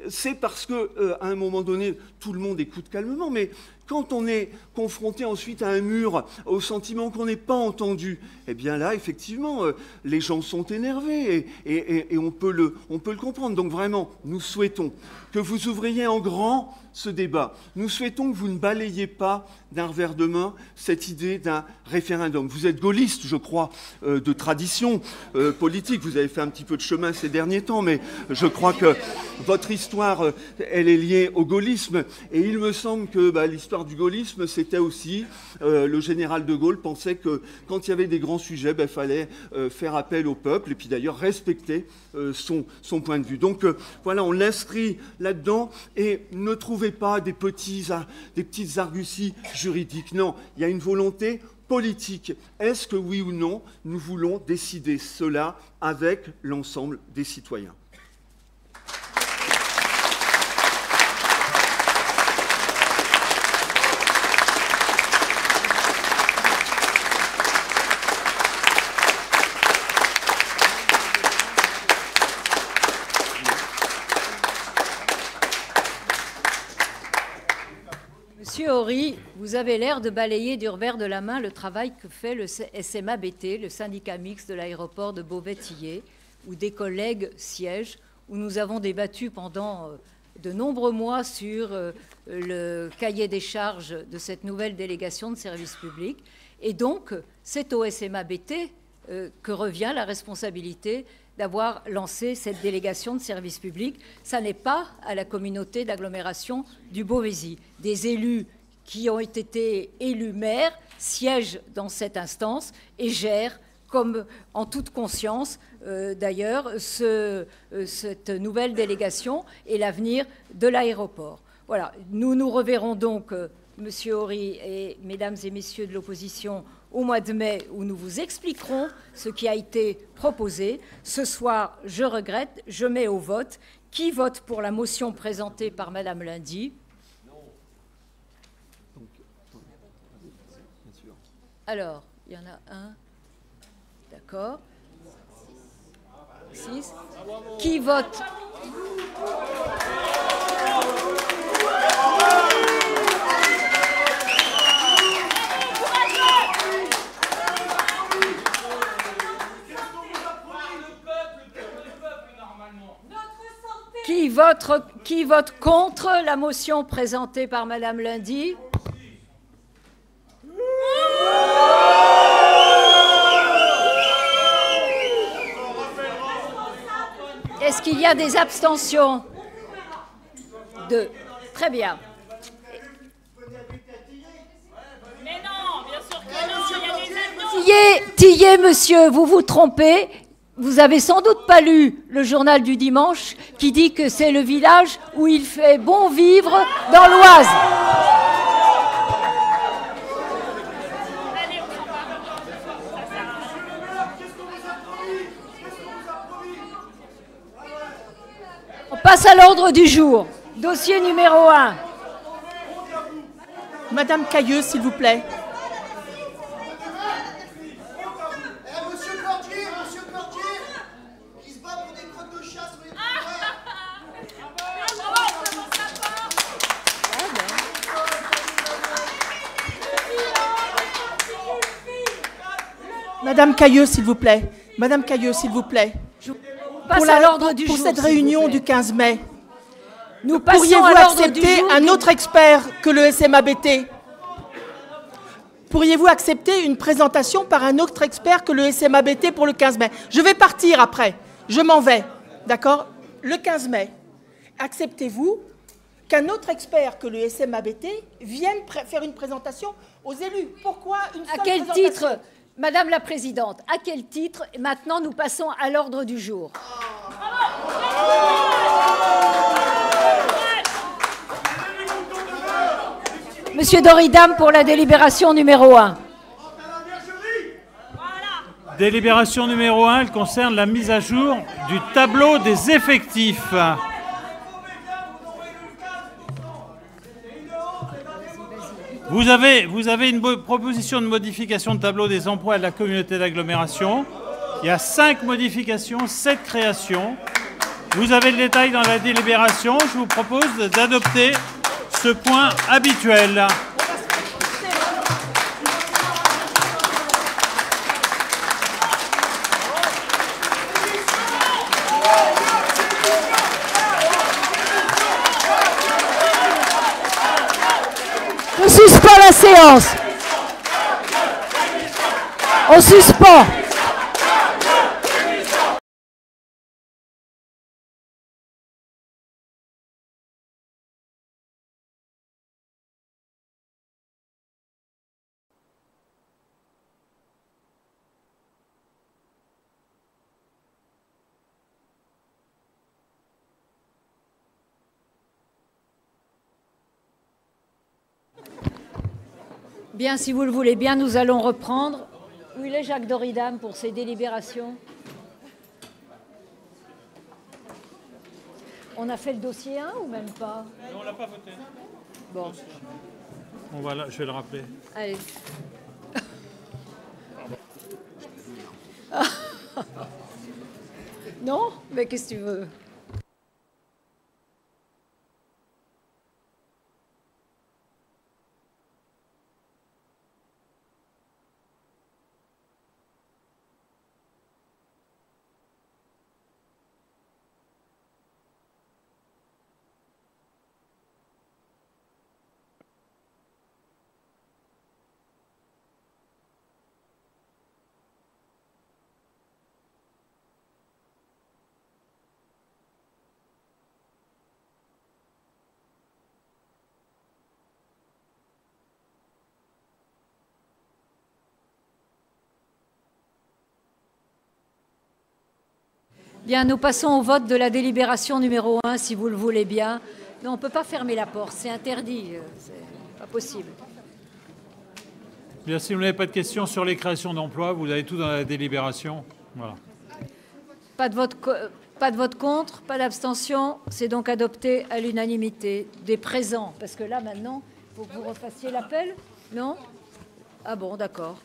c'est parce qu'à un moment donné, tout le monde écoute calmement. Mais quand on est confronté ensuite à un mur, au sentiment qu'on n'est pas entendu, eh bien là, effectivement, les gens sont énervés et on peut le comprendre. Donc vraiment, nous souhaitons que vous ouvriez en grand ce débat. Nous souhaitons que vous ne balayiez pas d'un revers de main cette idée d'un référendum. Vous êtes gaulliste, je crois, de tradition politique. Vous avez fait un petit peu de chemin ces derniers temps, mais je crois que votre histoire, elle est liée au gaullisme. Et il me semble que l'histoire du gaullisme, c'était aussi le général de Gaulle pensait que quand il y avait des grands sujets, il fallait faire appel au peuple et puis d'ailleurs respecter son point de vue. Donc voilà, on l'inscrit là-dedans et ne trouvez pas des petites arguties juridiques. Non, il y a une volonté politique. Est-ce que oui ou non, nous voulons décider cela avec l'ensemble des citoyens ? Monsieur Horry, vous avez l'air de balayer du revers de la main le travail que fait le SMABT, le syndicat mixte de l'aéroport de Beauvais-Tillé, où des collègues siègent, où nous avons débattu pendant de nombreux mois sur le cahier des charges de cette nouvelle délégation de service public. Et donc, c'est au SMABT que revient la responsabilité d'avoir lancé cette délégation de service public. Ça n'est pas à la communauté d'agglomération du Beauvaisis. Des élus qui ont été élus maires siègent dans cette instance et gèrent, comme en toute conscience d'ailleurs, cette nouvelle délégation et l'avenir de l'aéroport. Voilà, nous nous reverrons donc, Monsieur Horry et Mesdames et Messieurs de l'opposition, au mois de mai, où nous vous expliquerons ce qui a été proposé. Ce soir, je regrette, je mets au vote. Qui vote pour la motion présentée par Madame Lundy? Alors, il y en a un. D'accord. 6. Qui vote? Qui vote contre la motion présentée par Madame Lundy? Est-ce qu'il y a des abstentions? 2. Très bien. Mais non, bien sûr que non, il y a des avions. Tillet, monsieur, vous vous trompez. Vous avez sans doute pas lu le journal du dimanche qui dit que c'est le village où il fait bon vivre dans l'Oise. On passe à l'ordre du jour. Dossier numéro 1. Madame Cailleux, s'il vous plaît. Madame Cailleux, s'il vous plaît. Madame Cailleux, s'il vous plaît. Pour cette réunion du 15 mai, pourriez-vous accepter un autre expert que le SMABT? Pourriez-vous accepter une présentation par un autre expert que le SMABT pour le 15 mai? Je vais partir après. Je m'en vais. D'accord? Le 15 mai, acceptez-vous qu'un autre expert que le SMABT vienne faire une présentation aux élus? Pourquoi une seule présentation? À quel titre, Madame la Présidente, à quel titre? Maintenant, nous passons à l'ordre du jour. Monsieur Doridam pour la délibération numéro 1. Délibération numéro 1, elle concerne la mise à jour du tableau des effectifs. Vous avez une proposition de modification de tableau des emplois de la communauté d'agglomération. Il y a 5 modifications, 7 créations. Vous avez le détail dans la délibération. Je vous propose d'adopter ce point habituel. Je suspends la séance. On suspend. Bien, si vous le voulez bien, nous allons reprendre. Où il est Jacques Doridam pour ses délibérations? On a fait le dossier 1 ou même pas? Non, on ne l'a pas voté. Bon. Bon, voilà, je vais le rappeler. Allez. Non? Mais qu'est-ce que tu veux? Bien, nous passons au vote de la délibération numéro 1, si vous le voulez bien. Non, on ne peut pas fermer la porte, c'est interdit, c'est pas possible. Bien, si vous n'avez pas de questions sur les créations d'emplois, vous avez tout dans la délibération. Voilà. Pas de vote contre, pas d'abstention. C'est donc adopté à l'unanimité des présents. Parce que là, maintenant, il faut que vous refassiez l'appel, non? Ah bon, d'accord.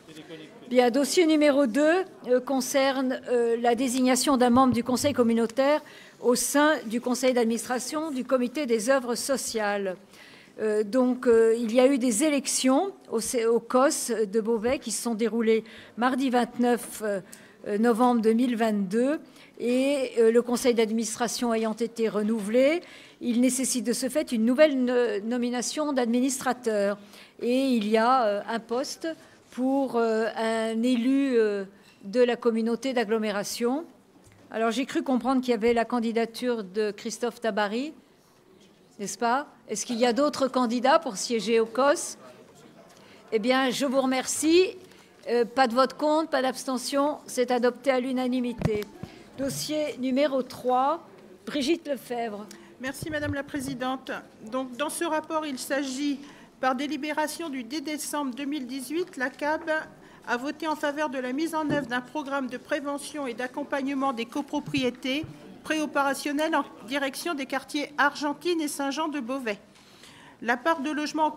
Bien, dossier numéro 2 concerne la désignation d'un membre du conseil communautaire au sein du conseil d'administration du comité des œuvres sociales. Il y a eu des élections au COS de Beauvais qui se sont déroulées mardi 29 novembre 2022 et le conseil d'administration ayant été renouvelé, il nécessite de ce fait une nouvelle nomination d'administrateur. Et il y a un poste pour un élu de la communauté d'agglomération. Alors j'ai cru comprendre qu'il y avait la candidature de Christophe Tabary, n'est-ce pas? Est-ce qu'il y a d'autres candidats pour siéger au COS? Eh bien, je vous remercie. Pas de vote contre, pas d'abstention. C'est adopté à l'unanimité. Dossier numéro 3, Brigitte Lefebvre. Merci Madame la Présidente. Donc, dans ce rapport, il s'agit, par délibération du 10 décembre 2018, la CAB a voté en faveur de la mise en œuvre d'un programme de prévention et d'accompagnement des copropriétés préopérationnelles en direction des quartiers Argentine et Saint-Jean de Beauvais. La part de logements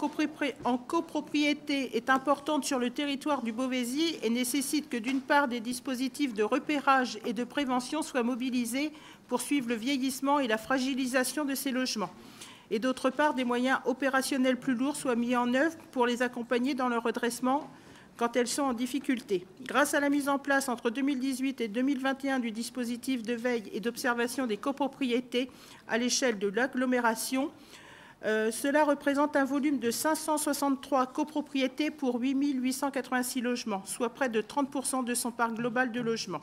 en copropriété est importante sur le territoire du Beauvaisis et nécessite que, d'une part, des dispositifs de repérage et de prévention soient mobilisés pour suivre le vieillissement et la fragilisation de ces logements, et d'autre part, des moyens opérationnels plus lourds soient mis en œuvre pour les accompagner dans leur redressement quand elles sont en difficulté. Grâce à la mise en place entre 2018 et 2021 du dispositif de veille et d'observation des copropriétés à l'échelle de l'agglomération, cela représente un volume de 563 copropriétés pour 8 886 logements, soit près de 30% de son parc global de logements.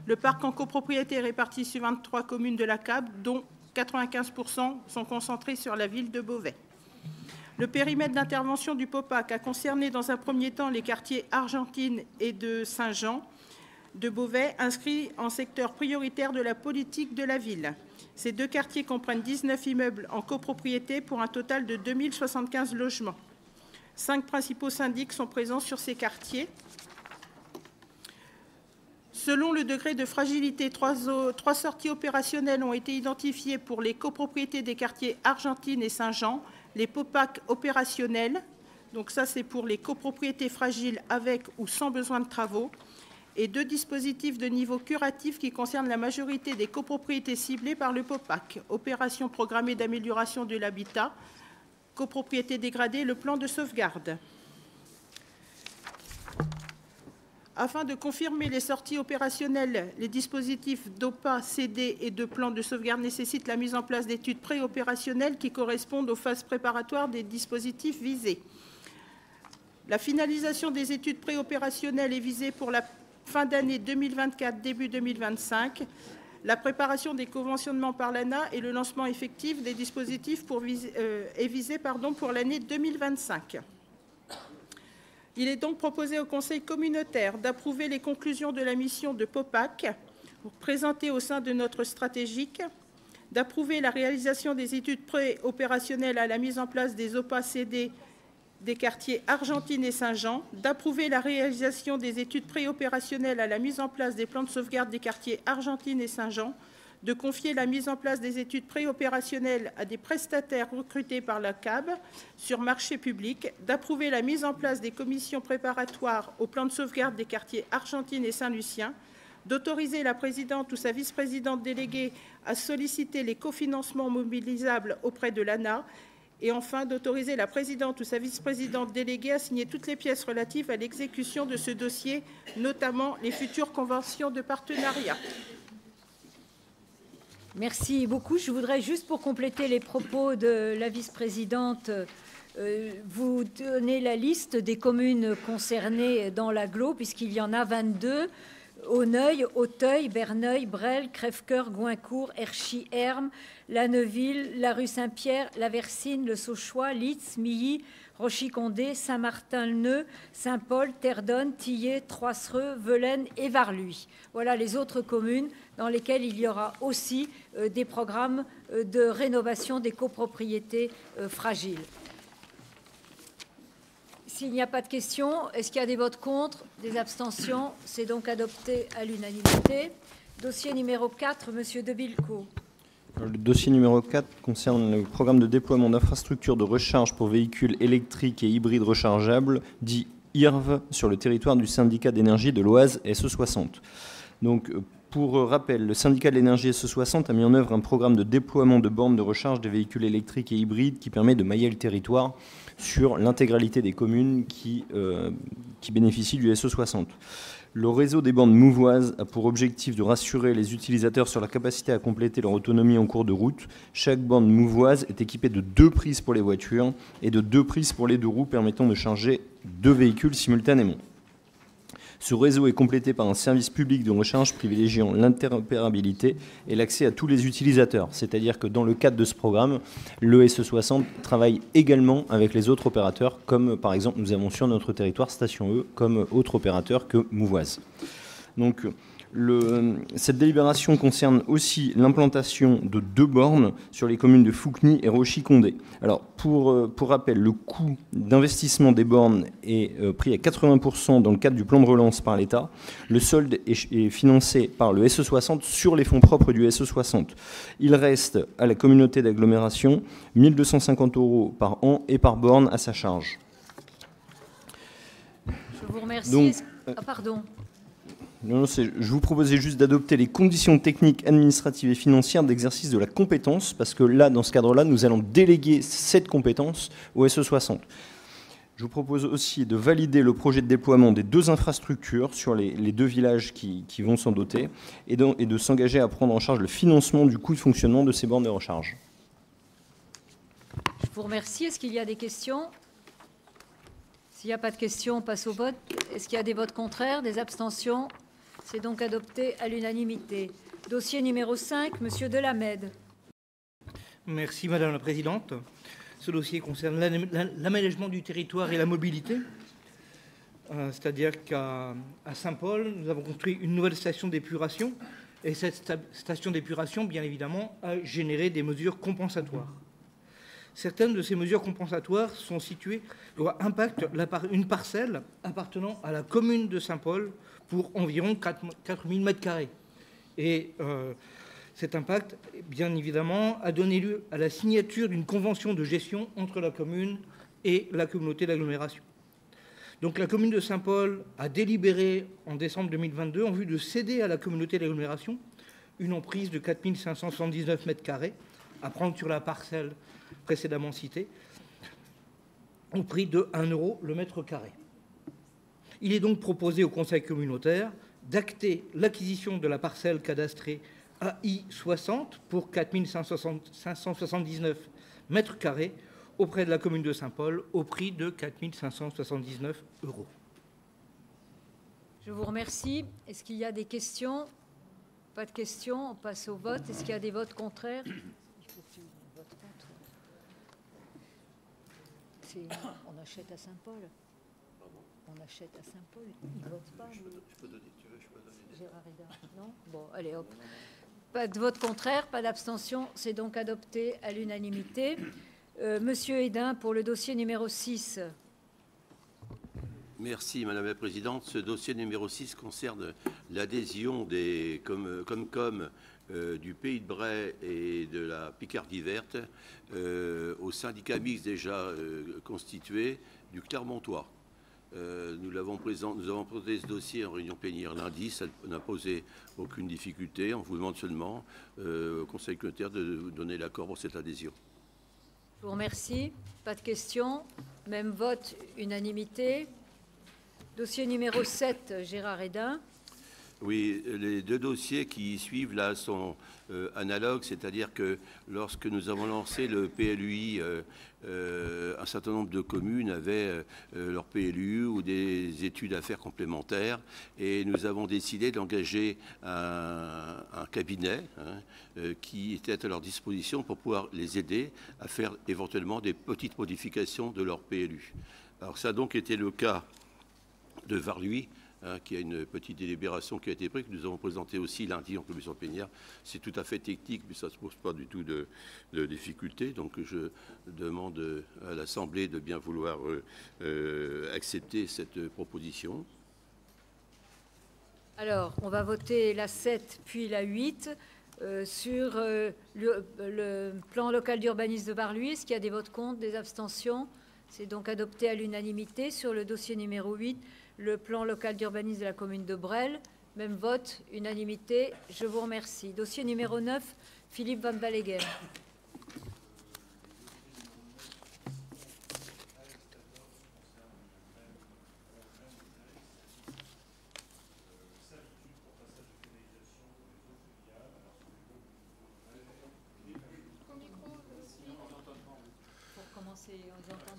Le parc en copropriété est réparti sur 23 communes de la CAB, dont 95% sont concentrés sur la ville de Beauvais. Le périmètre d'intervention du POPAC a concerné dans un premier temps les quartiers Argentine et de Saint-Jean de Beauvais, inscrits en secteur prioritaire de la politique de la ville. Ces deux quartiers comprennent 19 immeubles en copropriété pour un total de 2075 logements. 5 principaux syndics sont présents sur ces quartiers. Selon le degré de fragilité, 3 sorties opérationnelles ont été identifiées pour les copropriétés des quartiers Argentine et Saint-Jean, les POPAC opérationnels, donc ça c'est pour les copropriétés fragiles avec ou sans besoin de travaux, et 2 dispositifs de niveau curatif qui concernent la majorité des copropriétés ciblées par le POPAC, opération programmée d'amélioration de l'habitat, copropriété dégradée, le plan de sauvegarde. Afin de confirmer les sorties opérationnelles, les dispositifs d'OPA, CD et de plan de sauvegarde nécessitent la mise en place d'études préopérationnelles qui correspondent aux phases préparatoires des dispositifs visés. La finalisation des études préopérationnelles est visée pour la fin d'année 2024, début 2025. La préparation des conventionnements par l'ANA et le lancement effectif des dispositifs est visé pour l'année 2025. Il est donc proposé au Conseil communautaire d'approuver les conclusions de la mission de POPAC présentées au sein de notre stratégique, d'approuver la réalisation des études préopérationnelles à la mise en place des OPA-CD des quartiers Argentine et Saint-Jean, d'approuver la réalisation des études préopérationnelles à la mise en place des plans de sauvegarde des quartiers Argentine et Saint-Jean, de confier la mise en place des études préopérationnelles à des prestataires recrutés par la CAB sur marché public, d'approuver la mise en place des commissions préparatoires au plan de sauvegarde des quartiers Argentine et Saint-Lucien, d'autoriser la présidente ou sa vice-présidente déléguée à solliciter les cofinancements mobilisables auprès de l'ANA, et enfin d'autoriser la présidente ou sa vice-présidente déléguée à signer toutes les pièces relatives à l'exécution de ce dossier, notamment les futures conventions de partenariat. Merci beaucoup. Je voudrais juste, pour compléter les propos de la vice-présidente, vous donner la liste des communes concernées dans l'agglo, puisqu'il y en a 22. Auneuil, Auteuil, Berneuil, Bresles, Crèvecoeur, Goincourt, Herchy, Hermes, La Neuville, la rue Saint-Pierre, La Versine, le Sauchois, Litz, Milly, Rochy-Condé, Saint-Martin-le-Neu, Saint-Paul, Terdonne, Tillé, Troissereux, Velaines et Varluy. Voilà les autres communes dans lesquelles il y aura aussi des programmes de rénovation des copropriétés fragiles. S'il n'y a pas de questions, est-ce qu'il y a des votes contre, des abstentions? C'est donc adopté à l'unanimité. Dossier numéro 4, Monsieur De Bilco. Le dossier numéro 4 concerne le programme de déploiement d'infrastructures de recharge pour véhicules électriques et hybrides rechargeables, dit IRV, sur le territoire du syndicat d'énergie de l'Oise SE60. Donc, pour rappel, le syndicat de l'énergie SE60 a mis en œuvre un programme de déploiement de bornes de recharge des véhicules électriques et hybrides qui permet de mailler le territoire sur l'intégralité des communes qui bénéficient du SE60. Le réseau des bornes mouvoises a pour objectif de rassurer les utilisateurs sur la capacité à compléter leur autonomie en cours de route. Chaque borne mouvoise est équipée de 2 prises pour les voitures et de 2 prises pour les 2 roues permettant de charger 2 véhicules simultanément. Ce réseau est complété par un service public de recharge privilégiant l'interopérabilité et l'accès à tous les utilisateurs. C'est-à-dire que dans le cadre de ce programme, le SE60 travaille également avec les autres opérateurs, comme par exemple nous avons sur notre territoire Station E, comme autre opérateur que Mouvoise. Donc, cette délibération concerne aussi l'implantation de 2 bornes sur les communes de Fouqueny et Rochy-Condé. Alors, pour rappel, le coût d'investissement des bornes est pris à 80% dans le cadre du plan de relance par l'État. Le solde est financé par le SE60 sur les fonds propres du SE60. Il reste à la communauté d'agglomération 1 250 € par an et par borne à sa charge. Je vous remercie. Donc, pardon. Non, je vous proposais juste d'adopter les conditions techniques, administratives et financières d'exercice de la compétence, parce que là, dans ce cadre-là, nous allons déléguer cette compétence au SE60. Je vous propose aussi de valider le projet de déploiement des 2 infrastructures sur les 2 villages qui vont s'en doter, et de s'engager à prendre en charge le financement du coût de fonctionnement de ces bornes de recharge. Je vous remercie. Est-ce qu'il y a des questions? S'il n'y a pas de questions, on passe au vote. Est-ce qu'il y a des votes contraires, des abstentions? C'est donc adopté à l'unanimité. Dossier numéro 5, Monsieur Delamède. Merci Madame la Présidente. Ce dossier concerne l'aménagement du territoire et la mobilité. C'est-à-dire qu'à Saint-Paul, nous avons construit une nouvelle station d'épuration. Et cette station d'épuration, bien évidemment, a généré des mesures compensatoires. Certaines de ces mesures compensatoires sont situées, impactent une parcelle appartenant à la commune de Saint-Paul pour environ 4 000 m². Et cet impact, bien évidemment, a donné lieu à la signature d'une convention de gestion entre la commune et la communauté d'agglomération. Donc la commune de Saint-Paul a délibéré en décembre 2022 en vue de céder à la communauté d'agglomération une emprise de 4 579 m² à prendre sur la parcelle précédemment citée, au prix de 1 € le m². Il est donc proposé au Conseil communautaire d'acter l'acquisition de la parcelle cadastrée AI60 pour 4 579 m² auprès de la commune de Saint-Paul au prix de 4 579 €. Je vous remercie. Est-ce qu'il y a des questions? Pas de questions. On passe au vote. Est-ce qu'il y a des votes contraires? On achète à Saint-Paul. On achète à Saint-Paul. Ils ne votent pas. Je peux donner, tu veux, je peux donner. Gérard Hédin, non? Bon, allez, hop. Pas de vote contraire, pas d'abstention. C'est donc adopté à l'unanimité. Monsieur Hédin, pour le dossier numéro 6. Merci, Madame la Présidente. Ce dossier numéro 6 concerne l'adhésion des Comcom du Pays de Bray et de la Picardie verte au syndicat mixte déjà constitué du Clermontois. Nous avons présenté ce dossier en réunion plénière lundi. Ça n'a posé aucune difficulté. On vous demande seulement au Conseil communautaire de donner l'accord pour cette adhésion. Je vous remercie. Pas de questions. Même vote, unanimité. Dossier numéro 7, Gérard Hédin. Oui, les deux dossiers qui suivent là sont analogues, c'est-à-dire que lorsque nous avons lancé le PLUI, un certain nombre de communes avaient leur PLU ou des études à faire complémentaires, et nous avons décidé d'engager un cabinet qui était à leur disposition pour pouvoir les aider à faire éventuellement des petites modifications de leur PLU. Alors ça a donc été le cas de Varluy, qui a une petite délibération qui a été prise, que nous avons présentée aussi lundi en commission plénière. C'est tout à fait technique, mais ça ne se pose pas du tout de difficulté. Donc je demande à l'Assemblée de bien vouloir accepter cette proposition. Alors, on va voter la 7 puis la 8 sur le plan local d'urbanisme de Varluy. Est-ce qu'il y a des votes contre, des abstentions? C'est donc adopté à l'unanimité. Sur le dossier numéro 8, le plan local d'urbanisme de la commune de Bresles, même vote, unanimité. Je vous remercie. Dossier numéro 9, Philippe Van Ballegen.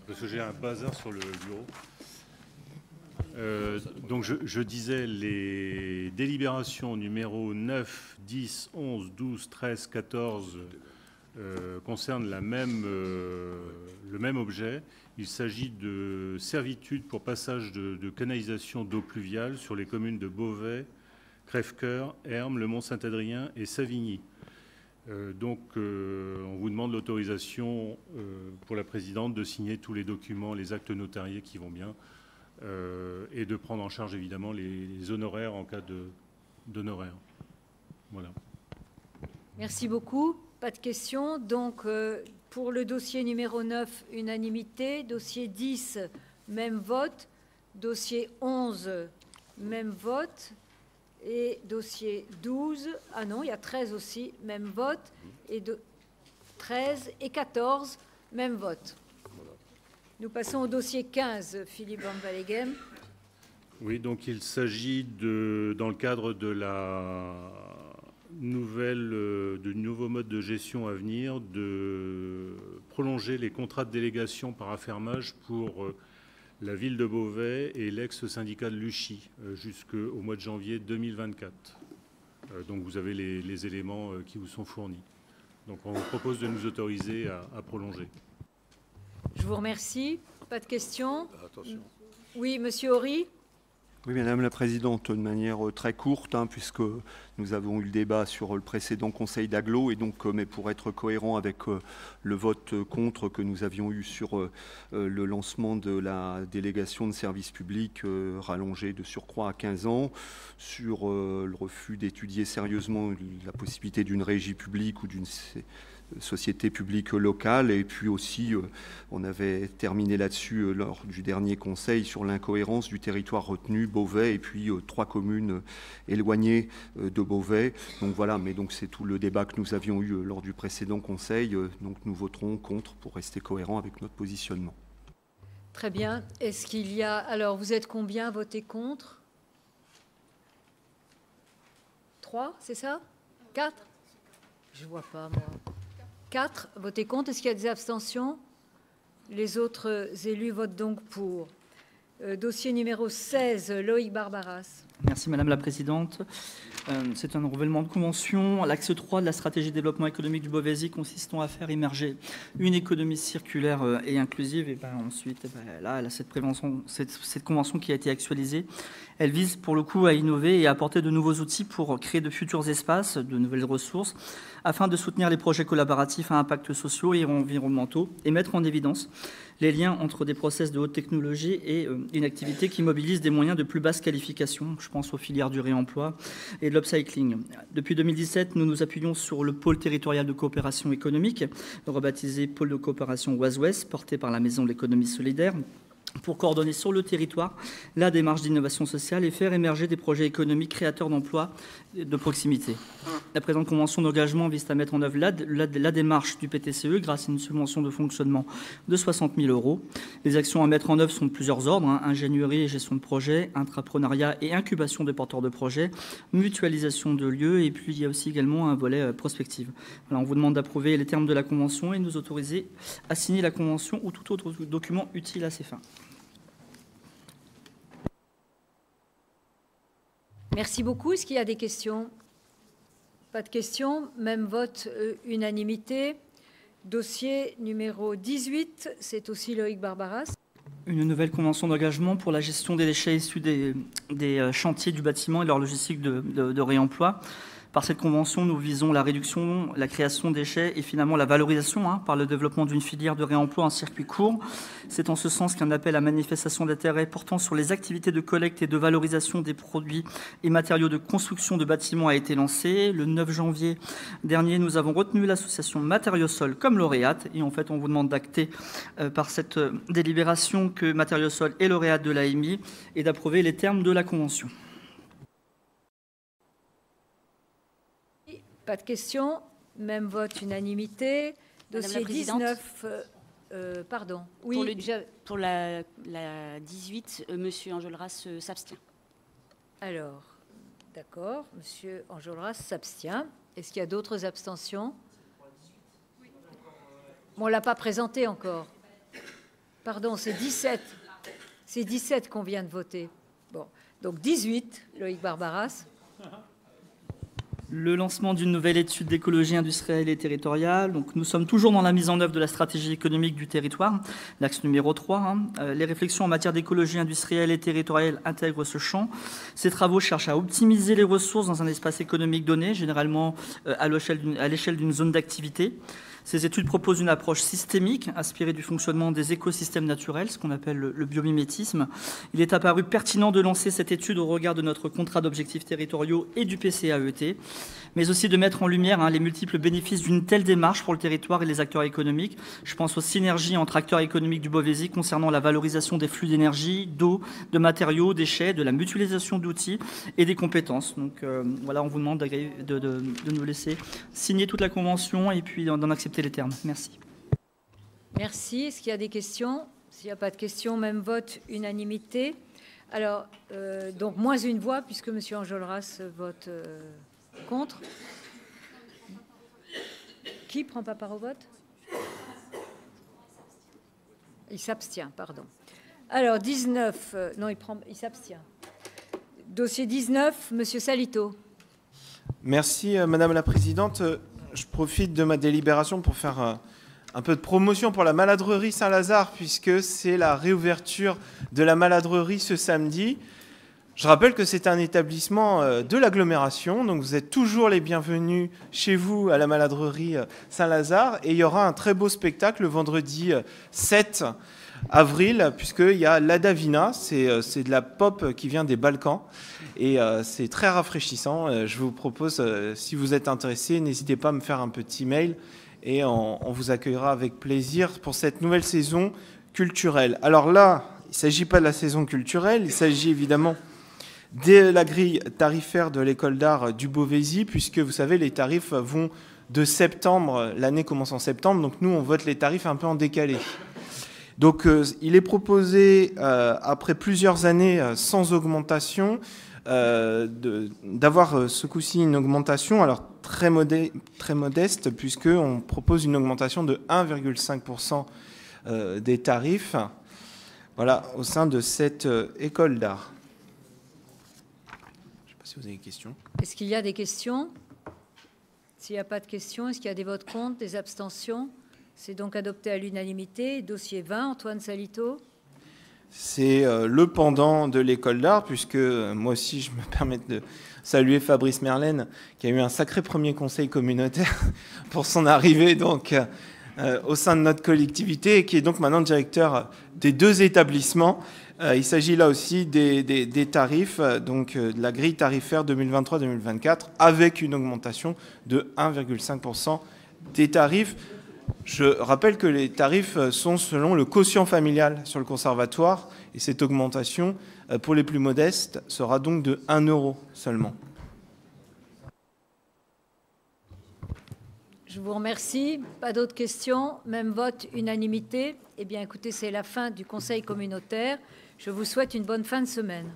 Parce que j'ai un bazar sur le bureau. Donc je disais, les délibérations numéro 9, 10, 11, 12, 13, 14 concernent le même objet. Il s'agit de servitude pour passage de canalisation d'eau pluviale sur les communes de Beauvais, Crèvecoeur, Hermes, Le Mont-Saint-Adrien et Savigny. Donc on vous demande l'autorisation pour la présidente de signer tous les documents, les actes notariés qui vont bien, et de prendre en charge évidemment les honoraires en cas d'honoraires. Voilà. Merci beaucoup. Pas de questions. Donc pour le dossier numéro 9, unanimité. Dossier 10, même vote. Dossier 11, même vote. Et dossier 12, ah non, il y a 13 aussi, même vote, et 13 et 14, même vote. Nous passons au dossier 15, Philippe Van Ballegen. Oui, donc il s'agit dans le cadre de du nouveau mode de gestion à venir, de prolonger les contrats de délégation par affermage pour la ville de Beauvais et l'ex-syndicat de Luchy jusqu'au mois de janvier 2024. Donc vous avez les éléments qui vous sont fournis. Donc on vous propose de nous autoriser à prolonger. Je vous remercie. Pas de questions? Attention. Oui, monsieur Horry. Oui, Madame la Présidente, de manière très courte, puisque nous avons eu le débat sur le précédent Conseil d'agglo, et donc, mais pour être cohérent avec le vote contre que nous avions eu sur le lancement de la délégation de services publics rallongée de surcroît à 15 ans, sur le refus d'étudier sérieusement la possibilité d'une régie publique ou d'une société publique locale, et puis aussi on avait terminé là-dessus lors du dernier conseil sur l'incohérence du territoire retenu, Beauvais, et puis 3 communes éloignées de Beauvais. Donc voilà, mais donc c'est tout le débat que nous avions eu lors du précédent conseil, donc nous voterons contre pour rester cohérents avec notre positionnement. Très bien. Est-ce qu'il y a... Alors, vous êtes combien à voter contre? 3, c'est ça? 4? Je ne vois pas, moi. 4, votez contre. Est-ce qu'il y a des abstentions? Les autres élus votent donc pour. Dossier numéro 16, Loïc Barbaras. Merci Madame la Présidente. C'est un renouvellement de convention. L'axe 3 de la stratégie de développement économique du Beauvaisis consistant à faire émerger une économie circulaire et inclusive. Et ensuite, là, cette convention qui a été actualisée, elle vise pour le coup à innover et à apporter de nouveaux outils pour créer de futurs espaces, de nouvelles ressources, afin de soutenir les projets collaboratifs à impact sociaux et environnementaux et mettre en évidence les liens entre des process de haute technologie et une activité qui mobilise des moyens de plus basse qualification. Je pense aux filières du réemploi et de l'upcycling. Depuis 2017, nous nous appuyons sur le pôle territorial de coopération économique, rebaptisé pôle de coopération Oise-Ouest, porté par la Maison de l'économie solidaire, pour coordonner sur le territoire la démarche d'innovation sociale et faire émerger des projets économiques créateurs d'emplois de proximité. La présente convention d'engagement vise à mettre en œuvre la démarche du PTCE grâce à une subvention de fonctionnement de 60 000 €. Les actions à mettre en œuvre sont de plusieurs ordres, ingénierie et gestion de projet, intrapreneuriat et incubation des porteurs de projets, mutualisation de lieux, et puis il y a aussi également un volet prospective. Voilà, on vous demande d'approuver les termes de la convention et nous autoriser à signer la convention ou tout autre document utile à ces fins. Merci beaucoup. Est-ce qu'il y a des questions? Pas de questions. Même vote, unanimité. Dossier numéro 18, c'est aussi Loïc Barbaras. Une nouvelle convention d'engagement pour la gestion des déchets issus des chantiers du bâtiment et leur logistique de réemploi. Par cette convention, nous visons la réduction, la création de déchets et finalement la valorisation par le développement d'une filière de réemploi en circuit court. C'est en ce sens qu'un appel à manifestation d'intérêt portant sur les activités de collecte et de valorisation des produits et matériaux de construction de bâtiments a été lancé. Le 9 janvier dernier, nous avons retenu l'association Matériaux-Sol comme lauréate. Et en fait, on vous demande d'acter par cette délibération que Matériaux-Sol est lauréate de l'AMI et d'approuver les termes de la convention. Pas de questions. Même vote, unanimité. Dossier 19. Pardon. Oui. Pour la 18, Monsieur Enjolras s'abstient. Alors, d'accord. Monsieur Enjolras s'abstient. Est-ce qu'il y a d'autres abstentions? On ne l'a pas présenté encore. Pardon, c'est 17. C'est 17 qu'on vient de voter. Bon. Donc 18, Loïc Barbaras. Le lancement d'une nouvelle étude d'écologie industrielle et territoriale. Donc, nous sommes toujours dans la mise en œuvre de la stratégie économique du territoire, l'axe numéro 3. Les réflexions en matière d'écologie industrielle et territoriale intègrent ce champ. Ces travaux cherchent à optimiser les ressources dans un espace économique donné, généralement à l'échelle d'une zone d'activité. Ces études proposent une approche systémique, inspirée du fonctionnement des écosystèmes naturels, ce qu'on appelle le biomimétisme. Il est apparu pertinent de lancer cette étude au regard de notre contrat d'objectifs territoriaux et du PCAET, mais aussi de mettre en lumière les multiples bénéfices d'une telle démarche pour le territoire et les acteurs économiques. Je pense aux synergies entre acteurs économiques du Beauvaisis concernant la valorisation des flux d'énergie, d'eau, de matériaux, déchets, de la mutualisation d'outils et des compétences. Donc voilà, on vous demande de nous laisser signer toute la convention et puis d'en accepter les termes. Merci. Merci. Est-ce qu'il y a des questions? S'il n'y a pas de questions, même vote, unanimité. Alors, donc moins une voix, puisque M. Enjolras vote contre. Qui ne prend pas part au vote? Il s'abstient, pardon. Alors, 19, non, il s'abstient. Dossier 19, M. Salito. Merci, Madame la Présidente. Je profite de ma délibération pour faire un peu de promotion pour la maladrerie Saint-Lazare, puisque c'est la réouverture de la maladrerie ce samedi. Je rappelle que c'est un établissement de l'agglomération, donc vous êtes toujours les bienvenus chez vous à la maladrerie Saint-Lazare. Et il y aura un très beau spectacle le vendredi 7 avril, puisqu'il y a l'Adavina, c'est de la pop qui vient des Balkans. Et c'est très rafraîchissant. Je vous propose, si vous êtes intéressé, n'hésitez pas à me faire un petit mail et on vous accueillera avec plaisir pour cette nouvelle saison culturelle. Alors là, il ne s'agit pas de la saison culturelle, il s'agit évidemment de la grille tarifaire de l'école d'art du Beauvaisis, puisque vous savez, les tarifs vont de septembre, l'année commence en septembre, donc nous on vote les tarifs un peu en décalé. Donc il est proposé, après plusieurs années sans augmentation, d'avoir ce coup-ci une augmentation, alors très modeste, puisqu'on propose une augmentation de 1,5% des tarifs, voilà, au sein de cette école d'art. Je ne sais pas si vous avez des questions. Est-ce qu'il y a des questions? S'il n'y a pas de questions, est-ce qu'il y a des votes contre, des abstentions? C'est donc adopté à l'unanimité. Dossier 20, Antoine Salito. C'est le pendant de l'école d'art, puisque moi aussi je me permets de saluer Fabrice Merlène, qui a eu un sacré premier conseil communautaire pour son arrivée donc, au sein de notre collectivité, et qui est donc maintenant directeur des deux établissements. Il s'agit là aussi des tarifs, donc de la grille tarifaire 2023-2024, avec une augmentation de 1,5% des tarifs. Je rappelle que les tarifs sont selon le quotient familial sur le conservatoire, et cette augmentation, pour les plus modestes, sera donc de 1 € seulement. Je vous remercie. Pas d'autres questions. Même vote, unanimité. Eh bien, écoutez, c'est la fin du Conseil communautaire. Je vous souhaite une bonne fin de semaine.